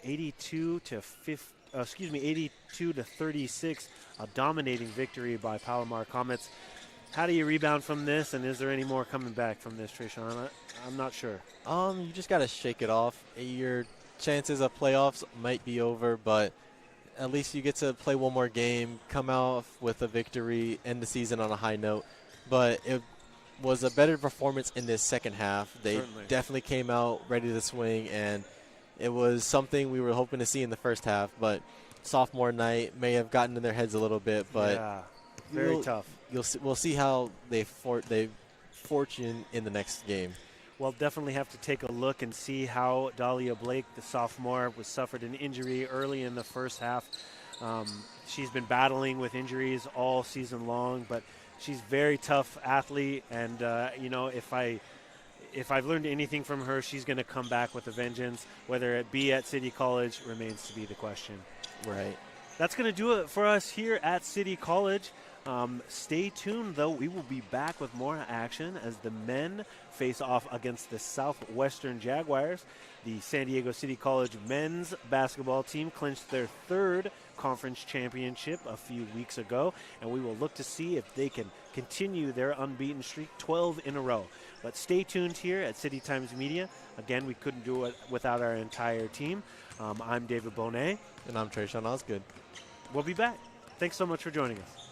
82-36, a dominating victory by Palomar Comets. How do you rebound from this, and is there any more coming back from this, Tresean? I'm not sure. You just got to shake it off. Your chances of playoffs might be over, but at least you get to play one more game, come out with a victory, end the season on a high note. But it was a better performance in this second half. They definitely came out ready to swing, and it was something we were hoping to see in the first half. But sophomore night may have gotten in their heads a little bit, but yeah, very tough. We'll see how they fortune in the next game. We'll definitely have to take a look and see how Dahlia Blake, the sophomore, suffered an injury early in the first half. She's been battling with injuries all season long, but she's a very tough athlete, and if I've learned anything from her, she's going to come back with a vengeance. Whether it be at City College remains to be the question. Right. That's going to do it for us here at City College. Stay tuned, though. We will be back with more action as the men face off against the Southwestern Jaguars. The San Diego City College men's basketball team clinched their 3rd conference championship a few weeks ago, and we will look to see if they can continue their unbeaten streak, 12 in a row. But stay tuned here at City Times Media. Again, we couldn't do it without our entire team. I'm David Bohnet. And I'm Tresean Osgood. We'll be back. Thanks so much for joining us.